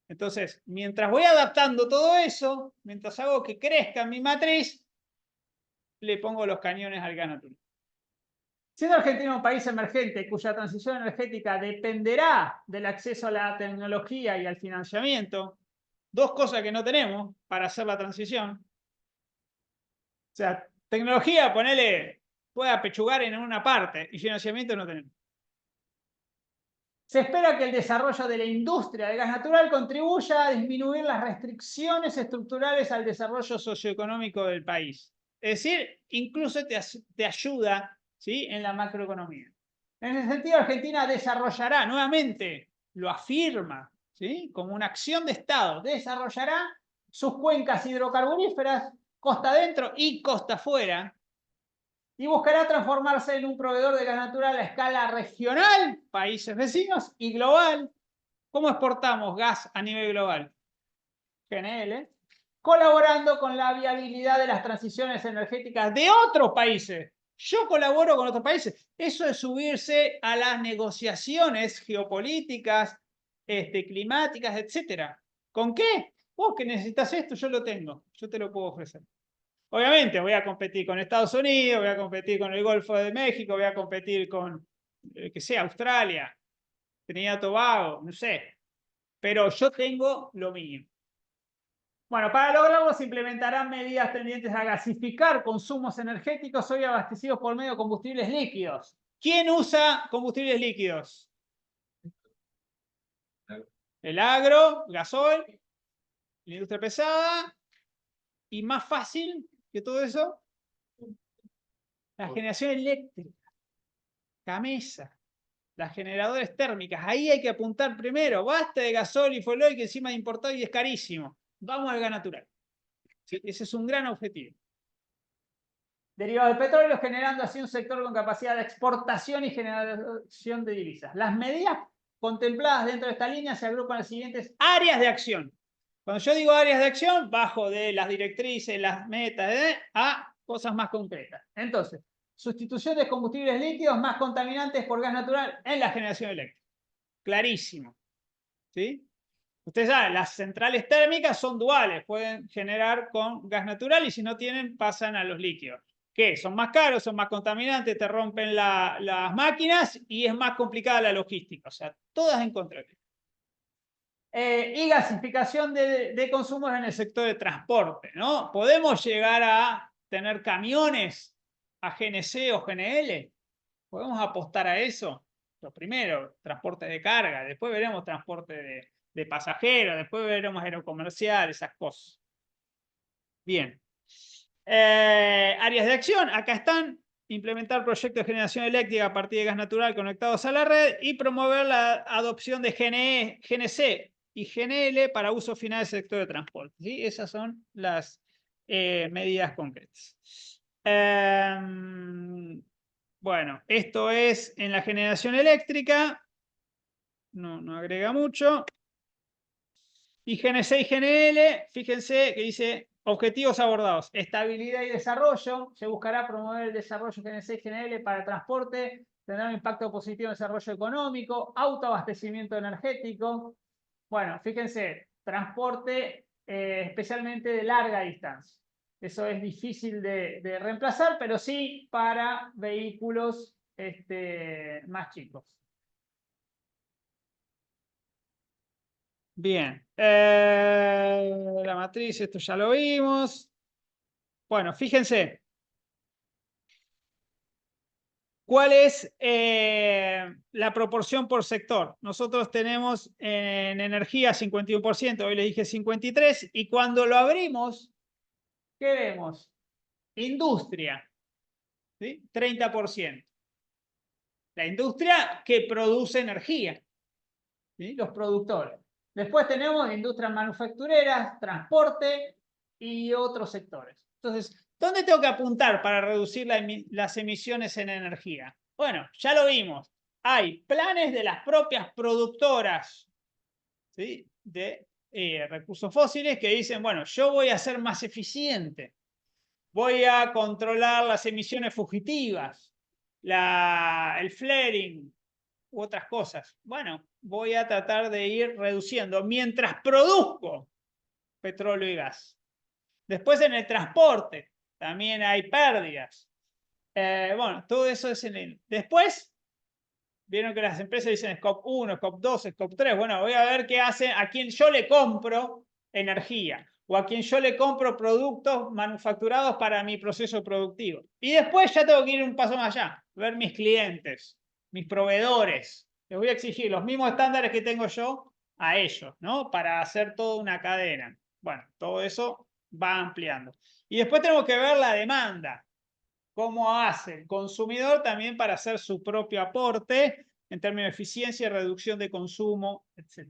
Entonces, mientras voy adaptando todo eso, mientras hago que crezca mi matriz, le pongo los cañones al gas natural. Siendo Argentina un país emergente cuya transición energética dependerá del acceso a la tecnología y al financiamiento, dos cosas que no tenemos para hacer la transición. O sea, tecnología, ponele, puede apechugar en una parte y financiamiento no tenemos. Se espera que el desarrollo de la industria del gas natural contribuya a disminuir las restricciones estructurales al desarrollo socioeconómico del país. Es decir, incluso te ayuda, ¿sí?, en la macroeconomía. En ese sentido, Argentina desarrollará, nuevamente, lo afirma, ¿sí?, como una acción de Estado, desarrollará sus cuencas hidrocarburíferas, costa adentro y costa afuera, y buscará transformarse en un proveedor de gas natural a escala regional, países vecinos, y global. ¿Cómo exportamos gas a nivel global? GNL, colaborando con la viabilidad de las transiciones energéticas de otros países. Yo colaboro con otros países. Eso es subirse a las negociaciones geopolíticas, climáticas, etc. ¿Con qué? Vos que necesitas esto, yo lo tengo. Yo te lo puedo ofrecer. Obviamente voy a competir con Estados Unidos, voy a competir con el Golfo de México, voy a competir con, que sea, Australia, Trinidad y Tobago, no sé. Pero yo tengo lo mío. Bueno, para lograrlo se implementarán medidas tendientes a gasificar consumos energéticos hoy abastecidos por medio de combustibles líquidos. ¿Quién usa combustibles líquidos? El agro, gasoil, la industria pesada. Y más fácil que todo eso, la generación eléctrica, Gamesa, las generadoras térmicas. Ahí hay que apuntar primero. Basta de gasol y fueloil que encima de importado y es carísimo. Vamos al gas natural. ¿Sí? Ese es un gran objetivo. Derivados del petróleo, generando así un sector con capacidad de exportación y generación de divisas. Las medidas contempladas dentro de esta línea se agrupan en las siguientes áreas de acción. Cuando yo digo áreas de acción, bajo de las directrices, las metas, a cosas más concretas. Entonces, sustitución de combustibles líquidos más contaminantes por gas natural en la generación eléctrica. Clarísimo. ¿Sí? Ustedes saben, las centrales térmicas son duales, pueden generar con gas natural y si no tienen, pasan a los líquidos. ¿Qué? Son más caros, son más contaminantes, te rompen las máquinas y es más complicada la logística. O sea, todas en contra. Y gasificación de consumos en el sector de transporte, ¿no? ¿Podemos llegar a tener camiones a GNC o GNL? ¿Podemos apostar a eso? Lo primero, transporte de carga, después veremos transporte de pasajeros, después veremos aerocomercial, esas cosas. Bien. Áreas de acción, acá están. Implementar proyectos de generación eléctrica a partir de gas natural conectados a la red y promover la adopción de GNC y GNL para uso final del sector de transporte. ¿Sí? Esas son las medidas concretas. Bueno, esto es en la generación eléctrica. No agrega mucho. Y GNC y GNL, fíjense que dice objetivos abordados. Estabilidad y desarrollo. Se buscará promover el desarrollo GNC y GNL para el transporte. Tendrá un impacto positivo en el desarrollo económico. Autoabastecimiento energético. Bueno, fíjense, transporte especialmente de larga distancia. Eso es difícil de reemplazar, pero sí para vehículos más chicos. Bien, la matriz, esto ya lo vimos. Bueno, fíjense. ¿Cuál es la proporción por sector? Nosotros tenemos en energía 51%, hoy les dije 53%, y cuando lo abrimos, ¿qué vemos? Industria, ¿sí? 30%. La industria que produce energía, ¿sí? Los productores. Después tenemos industrias manufactureras, transporte y otros sectores. Entonces, ¿dónde tengo que apuntar para reducir las emisiones en energía? Bueno, ya lo vimos. Hay planes de las propias productoras, ¿sí? De recursos fósiles que dicen, bueno, yo voy a ser más eficiente. Voy a controlar las emisiones fugitivas, el flaring u otras cosas. Bueno, voy a tratar de ir reduciendo mientras produzco petróleo y gas. Después en el transporte también hay pérdidas. Bueno, todo eso es en el... Después, vieron que las empresas dicen Scope 1, Scope 2, Scope 3. Bueno, voy a ver qué hacen a quien yo le compro energía o a quien yo le compro productos manufacturados para mi proceso productivo. Y después ya tengo que ir un paso más allá, ver mis clientes, mis proveedores. Les voy a exigir los mismos estándares que tengo yo a ellos, ¿no? Para hacer toda una cadena. Bueno, todo eso va ampliando. Y después tenemos que ver la demanda. Cómo hace el consumidor también para hacer su propio aporte en términos de eficiencia, reducción de consumo, etc.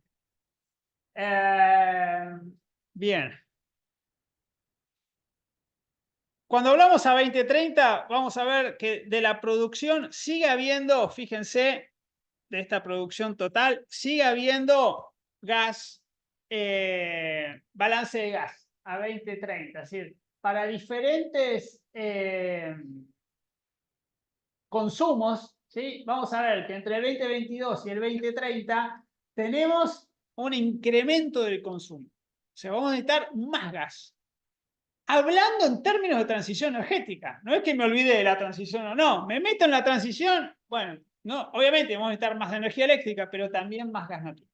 Bien. Cuando hablamos a 2030, vamos a ver que de la producción sigue habiendo, fíjense, de esta producción total, sigue habiendo gas, balance de gas a 2030. Es decir, para diferentes consumos, ¿sí? Vamos a ver que entre el 2022 y el 2030 tenemos un incremento del consumo. O sea, vamos a necesitar más gas. Hablando en términos de transición energética, no es que me olvide de la transición o no, me meto en la transición, bueno, no, obviamente vamos a necesitar más energía eléctrica, pero también más gas natural.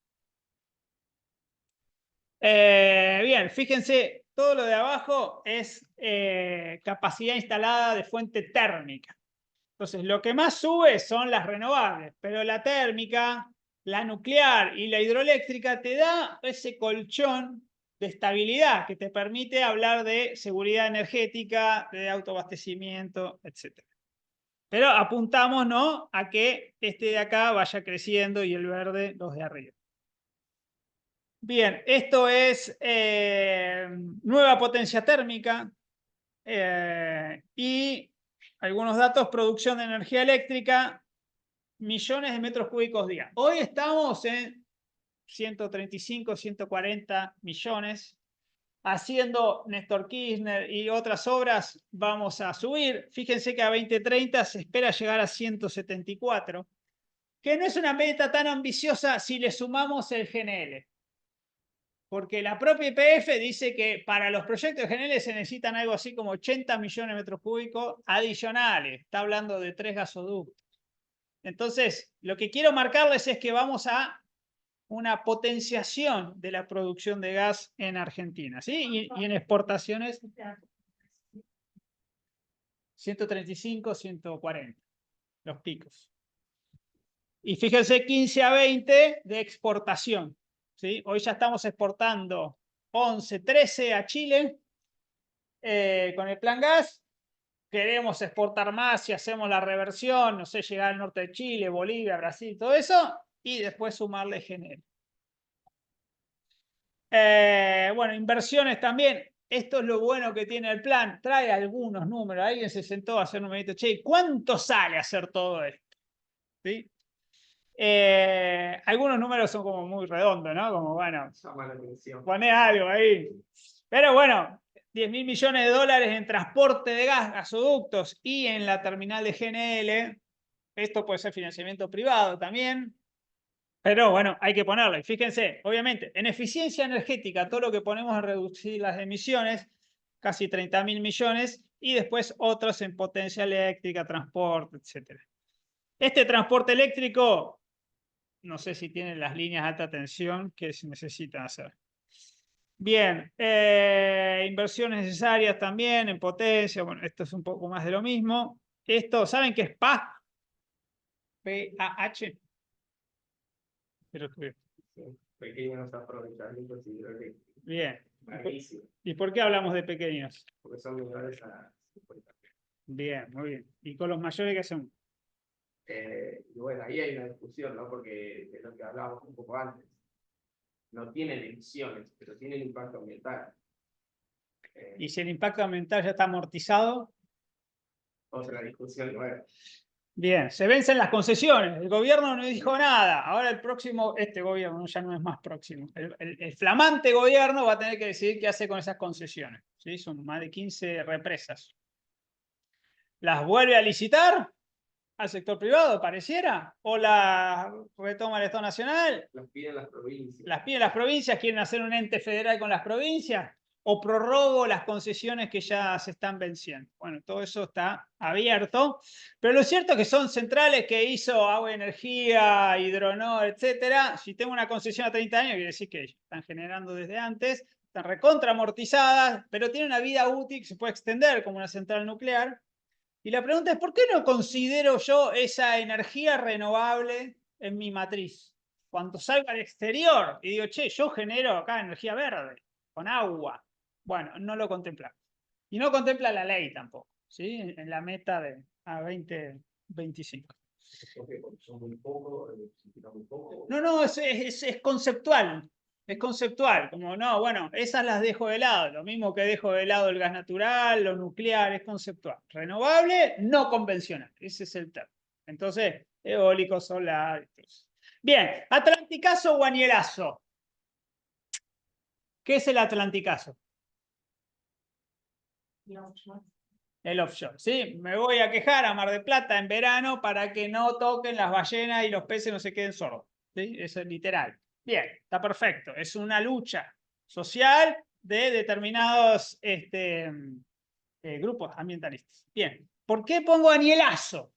Bien, fíjense, todo lo de abajo es capacidad instalada de fuente térmica. Entonces, lo que más sube son las renovables, pero la térmica, la nuclear y la hidroeléctrica te da ese colchón de estabilidad que te permite hablar de seguridad energética, de autoabastecimiento, etc. Pero apuntamos, ¿no?, a que este de acá vaya creciendo y el verde los de arriba. Bien, esto es nueva potencia térmica y algunos datos: producción de energía eléctrica, millones de metros cúbicos día. Hoy estamos en 135, 140 millones. Haciendo Néstor Kirchner y otras obras vamos a subir. Fíjense que a 2030 se espera llegar a 174, que no es una meta tan ambiciosa si le sumamos el GNL. Porque la propia YPF dice que para los proyectos de GNL se necesitan algo así como 80 millones de metros cúbicos adicionales. Está hablando de 3 gasoductos. Entonces, lo que quiero marcarles es que vamos a una potenciación de la producción de gas en Argentina, ¿sí? Y en exportaciones 135, 140, los picos. Y fíjense, 15 a 20 de exportación, ¿sí? Hoy ya estamos exportando 11, 13 a Chile con el plan gas. Queremos exportar más si hacemos la reversión, no sé, llegar al norte de Chile, Bolivia, Brasil, todo eso, y después sumarle GNL. Bueno, inversiones también. Esto es lo bueno que tiene el plan. Trae algunos números. Alguien se sentó a hacer un numerito. Che, ¿cuánto sale hacer todo esto? ¿Sí? Algunos números son como muy redondos, ¿no? Como, bueno, Llama la atención. ponés algo ahí. Pero bueno, 10.000 millones de dólares en transporte de gas, gasoductos y en la terminal de GNL. Esto puede ser financiamiento privado también. Pero bueno, hay que ponerlo. Y fíjense, obviamente, en eficiencia energética, todo lo que ponemos en reducir las emisiones, casi 30.000 millones, y después otros en potencia eléctrica, transporte, etc. Este transporte eléctrico, no sé si tiene las líneas de alta tensión que se necesitan hacer. Bien, inversiones necesarias también en potencia. Bueno, esto es un poco más de lo mismo. Esto, ¿saben qué es PAC? PAH. Pero que- Pequeños aprovechamientos hidroeléctricos. Bien. Malísimo, ¿Y por qué hablamos de pequeños? porque son menores a 50. Bien, muy bien. ¿Y con los mayores qué hacemos? Y bueno, ahí hay una discusión, ¿no? Porque es lo que hablábamos un poco antes. No tienen emisiones, pero tienen impacto ambiental. Y si el impacto ambiental ya está amortizado, Otra discusión nueva. bien, se vencen las concesiones. El gobierno no dijo nada. Ahora el próximo, este gobierno ya no es más próximo. El flamante gobierno va a tener que decidir qué hace con esas concesiones. ¿Sí? Son más de 15 represas. ¿Las vuelve a licitar al sector privado, pareciera? ¿O las retoma el Estado Nacional? Las piden las provincias. ¿Las piden las provincias? ¿Quieren hacer un ente federal con las provincias? ¿O prorrogo las concesiones que ya se están venciendo? Bueno, todo eso está abierto. Pero lo cierto es que son centrales que hizo Agua y Energía, Hidronor, etcétera. Si tengo una concesión a 30 años, quiere decir que están generando desde antes, están recontra amortizadas, pero tienen una vida útil que se puede extender como una central nuclear. Y la pregunta es, ¿por qué no considero yo esa energía renovable en mi matriz? Cuando salga al exterior y digo, che, yo genero acá energía verde, con agua. Bueno, no lo contempla. Y no contempla la ley tampoco, ¿sí? En la meta de a 2025. Porque son muy poco, significa muy poco. No, es conceptual. Es conceptual, como no, bueno, esas las dejo de lado, lo mismo que dejo de lado el gas natural, lo nuclear, es conceptual. Renovable, no convencional, ese es el término. Entonces, eólico, solar. Bien, Atlanticazo o Anielazo. ¿Qué es el Atlanticazo? El offshore, ¿sí? Me voy a quejar a Mar del Plata en verano para que no toquen las ballenas y los peces no se queden sordos, ¿sí? Eso es literal. Bien, está perfecto. Es una lucha social de determinados grupos ambientalistas. Bien, ¿por qué pongo Anielazo?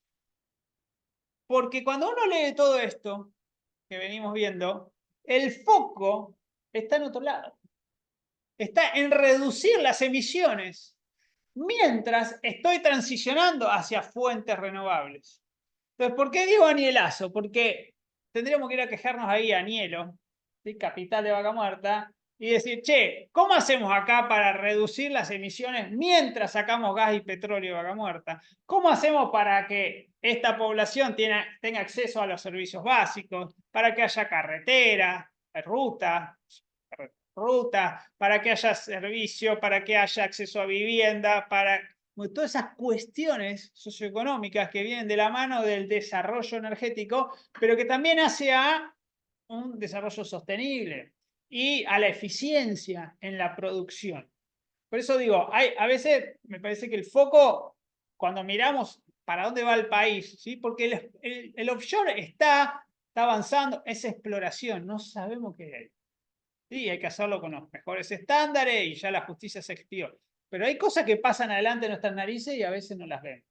Porque cuando uno lee todo esto que venimos viendo, el foco está en otro lado. Está en reducir las emisiones mientras estoy transicionando hacia fuentes renovables. Entonces, ¿por qué digo Anielazo? Porque tendríamos que ir a quejarnos ahí a Anielo, ¿sí? Capital de Vaca Muerta, y decir, che, ¿cómo hacemos acá para reducir las emisiones mientras sacamos gas y petróleo de Vaca Muerta? ¿Cómo hacemos para que esta población tenga acceso a los servicios básicos, para que haya carretera, ruta, para que haya servicio, para que haya acceso a vivienda, para todas esas cuestiones socioeconómicas que vienen de la mano del desarrollo energético, pero que también hace a un desarrollo sostenible y a la eficiencia en la producción? Por eso digo, a veces me parece que el foco, cuando miramos para dónde va el país, ¿sí? Porque el offshore está avanzando, es exploración, no sabemos qué hay. Sí, hay que hacerlo con los mejores estándares y ya la justicia se expió. Pero hay cosas que pasan adelante de nuestras narices y a veces no las vemos.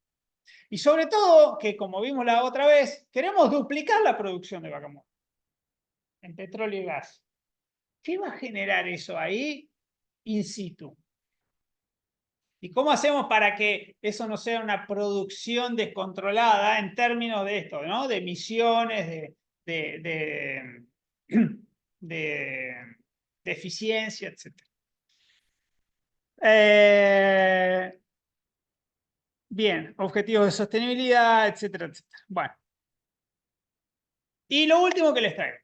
Y sobre todo, que como vimos la otra vez, queremos duplicar la producción de Vaca Muerta en petróleo y gas. ¿Qué va a generar eso ahí in situ? ¿Y cómo hacemos para que eso no sea una producción descontrolada en términos de esto, ¿no? De emisiones, de eficiencia, etc. Bien, objetivos de sostenibilidad, etcétera, etcétera. Bueno. Y lo último que les traigo,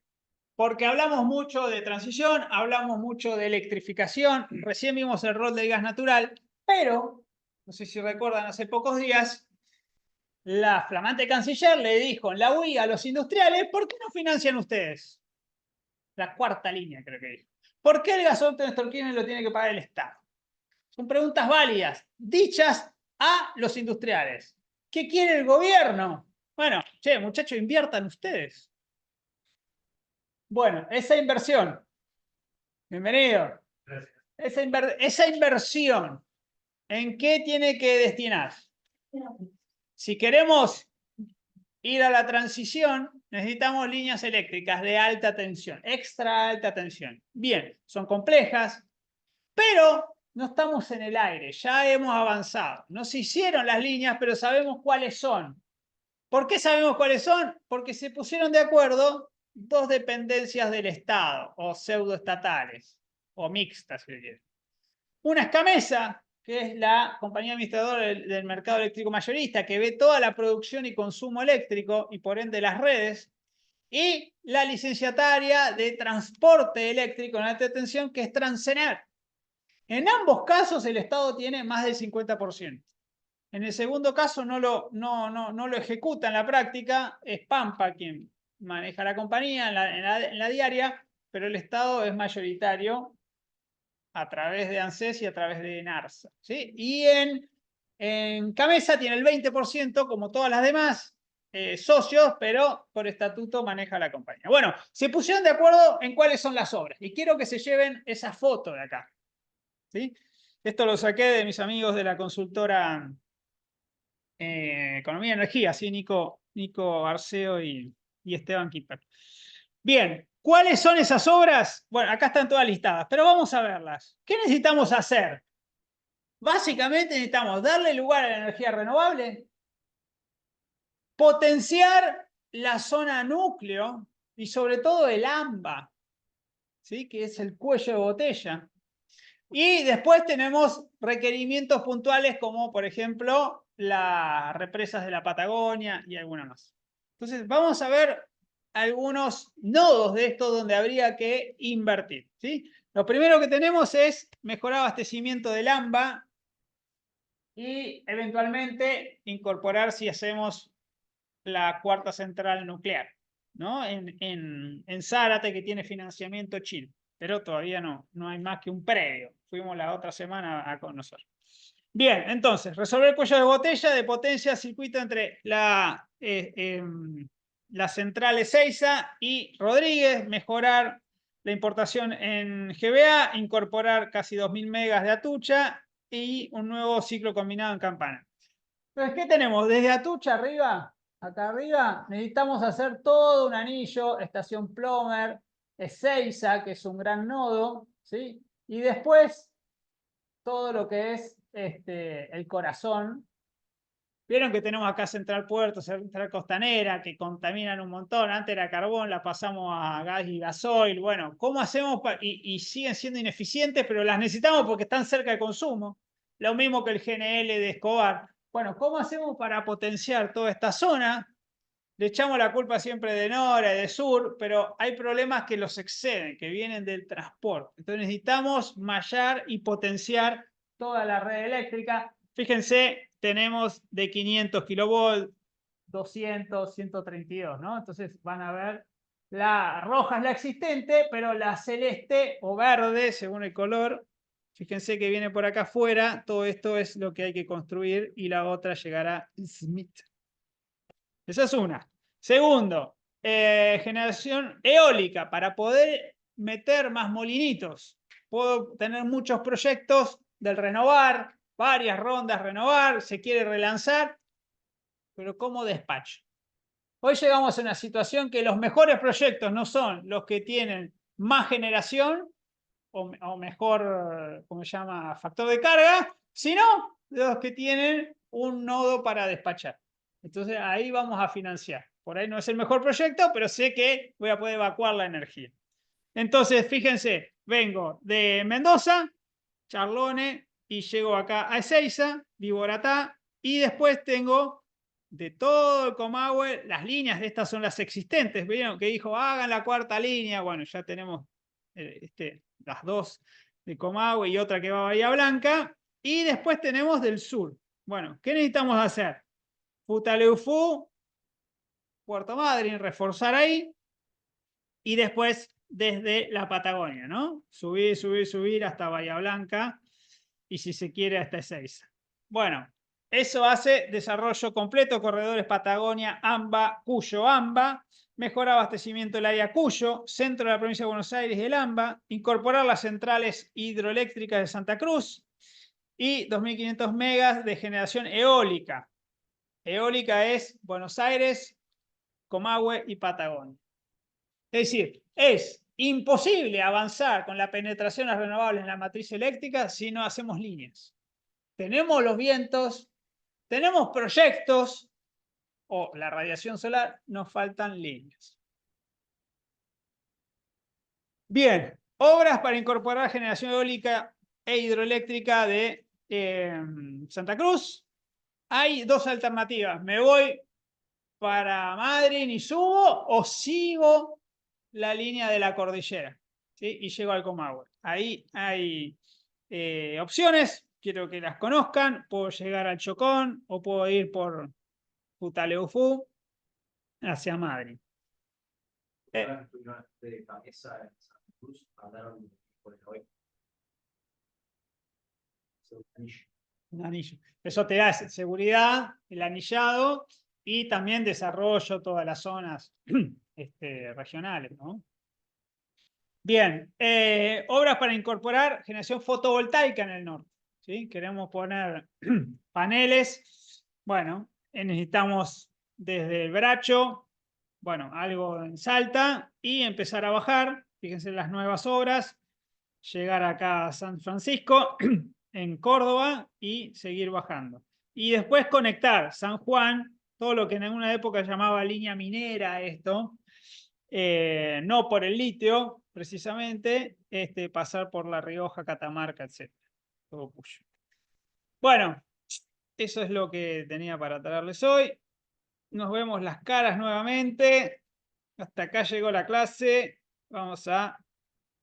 porque hablamos mucho de transición, hablamos mucho de electrificación, recién vimos el rol del gas natural, pero, no sé si recuerdan, hace pocos días, la flamante canciller le dijo en la UI a los industriales, ¿por qué no financian ustedes? La cuarta línea creo que dijo. ¿Por qué el gasoducto Néstor Kirchner lo tiene que pagar el Estado? Son preguntas válidas, dichas a los industriales. ¿Qué quiere el gobierno? Bueno, che, muchachos, inviertan ustedes. Bueno, esa inversión, bienvenido. Esa inversión, ¿en qué tiene que destinar? Si queremos ir a la transición, necesitamos líneas eléctricas de alta tensión, extra alta tensión. Bien, son complejas, pero no estamos en el aire, ya hemos avanzado. No se hicieron las líneas, pero sabemos cuáles son. ¿Por qué sabemos cuáles son? Porque se pusieron de acuerdo dos dependencias del Estado, o pseudoestatales, o mixtas, si quieren. Una es Camesa, que es la compañía administradora del mercado eléctrico mayorista, que ve toda la producción y consumo eléctrico, y por ende las redes, y la licenciataria de transporte eléctrico en alta tensión, que es Transener. En ambos casos el Estado tiene más del 50%. En el segundo caso no lo ejecuta en la práctica, es Pampa quien maneja la compañía en la diaria, pero el Estado es mayoritario a través de ANSES y a través de NARSA, ¿sí? Y en Camesa tiene el 20%, como todas las demás socios, pero por estatuto maneja la compañía. Bueno, se pusieron de acuerdo en cuáles son las obras, y quiero que se lleven esa foto de acá, ¿sí? Esto lo saqué de mis amigos de la consultora Economía y Energía, ¿sí? Nico Arceo y Esteban Kipper. Bien, ¿cuáles son esas obras? Bueno, acá están todas listadas, pero vamos a verlas. ¿Qué necesitamos hacer? Básicamente necesitamos darle lugar a la energía renovable, potenciar la zona núcleo y sobre todo el AMBA, ¿sí? Que es el cuello de botella. Y después tenemos requerimientos puntuales como, por ejemplo, las represas de la Patagonia y alguna más. Entonces, vamos a ver algunos nodos de esto donde habría que invertir, ¿sí? Lo primero que tenemos es mejorar abastecimiento del AMBA y eventualmente incorporar si hacemos la cuarta central nuclear, ¿no? En Zárate, que tiene financiamiento chino, pero todavía no hay más que un predio. Fuimos la otra semana a conocer. Bien, entonces, resolver el cuello de botella de potencia circuito entre la central Ezeiza y Rodríguez, mejorar la importación en GBA, incorporar casi 2000 megas de Atucha y un nuevo ciclo combinado en Campana. Entonces, ¿qué tenemos? Desde Atucha arriba, acá arriba, necesitamos hacer todo un anillo, estación Plomer, Ezeiza, que es un gran nodo, ¿sí? Y después todo lo que es el corazón. Vieron que tenemos acá Central Puerto, Central Costanera, que contaminan un montón. Antes era carbón, la pasamos a gas y gasoil. Bueno, ¿cómo hacemos? Y siguen siendo ineficientes, pero las necesitamos porque están cerca de consumo. Lo mismo que el GNL de Escobar. Bueno, ¿cómo hacemos para potenciar toda esta zona? Le echamos la culpa siempre de Nora y de Sur, pero hay problemas que los exceden, que vienen del transporte. Entonces necesitamos mallar y potenciar toda la red eléctrica. Fíjense, tenemos de 500 kilovolts, 200, 132, ¿no? Entonces van a ver, la roja es la existente, pero la celeste o verde, según el color, fíjense que viene por acá afuera, todo esto es lo que hay que construir y la otra llegará Smith. Esa es una. Segundo, generación eólica para poder meter más molinitos. Puedo tener muchos proyectos del renovar, varias rondas renovar, se quiere relanzar, pero ¿cómo despacho? Hoy llegamos a una situación que los mejores proyectos no son los que tienen más generación o mejor, ¿cómo se llama?, factor de carga, sino los que tienen un nodo para despachar. Entonces ahí vamos a financiar. Por ahí no es el mejor proyecto, pero sé que voy a poder evacuar la energía. Entonces, fíjense, vengo de Mendoza, Charlone, y llego acá a Ezeiza, Viboratá, y después tengo de todo el Comahue, las líneas de estas son las existentes. Vieron que dijo, hagan la cuarta línea. Bueno, ya tenemos las dos de Comahue y otra que va a Bahía Blanca. Y después tenemos del sur. Bueno, ¿qué necesitamos hacer? Futaleufú, Puerto Madryn, reforzar ahí. Y después desde la Patagonia, ¿no? Subir hasta Bahía Blanca. Y si se quiere hasta Ezeiza. Bueno, eso hace desarrollo completo, corredores Patagonia, AMBA, Cuyo, AMBA, mejor abastecimiento del área Cuyo, centro de la provincia de Buenos Aires y el AMBA, incorporar las centrales hidroeléctricas de Santa Cruz y 2.500 megas de generación eólica. Eólica es Buenos Aires, Comahue y Patagonia. Es decir, es imposible avanzar con la penetración de las renovables en la matriz eléctrica si no hacemos líneas. Tenemos los vientos, tenemos proyectos, o la radiación solar, nos faltan líneas. Bien, obras para incorporar generación eólica e hidroeléctrica de Santa Cruz. Hay dos alternativas. Me voy para Madryn y subo o sigo la línea de la cordillera, ¿sí? Y llego al Comahue. Ahí hay opciones, quiero que las conozcan. Puedo llegar al Chocón o puedo ir por Futaleufú hacia Madryn. Ahora que estuvieron de cabeza en Santa Cruz, hablaron por el oeste. Un anillo. Eso te da seguridad, el anillado y también desarrollo todas las zonas regionales, ¿no? Bien, obras para incorporar generación fotovoltaica en el norte, ¿sí? Queremos poner paneles. Bueno, necesitamos desde el Bracho, bueno, algo en Salta y empezar a bajar. Fíjense las nuevas obras. Llegar acá a San Francisco, en Córdoba y seguir bajando. Y después conectar San Juan, todo lo que en alguna época llamaba línea minera esto, no por el litio, precisamente, pasar por La Rioja, Catamarca, etc. Todo Puyo. Bueno, eso es lo que tenía para traerles hoy. Nos vemos las caras nuevamente. Hasta acá llegó la clase. Vamos a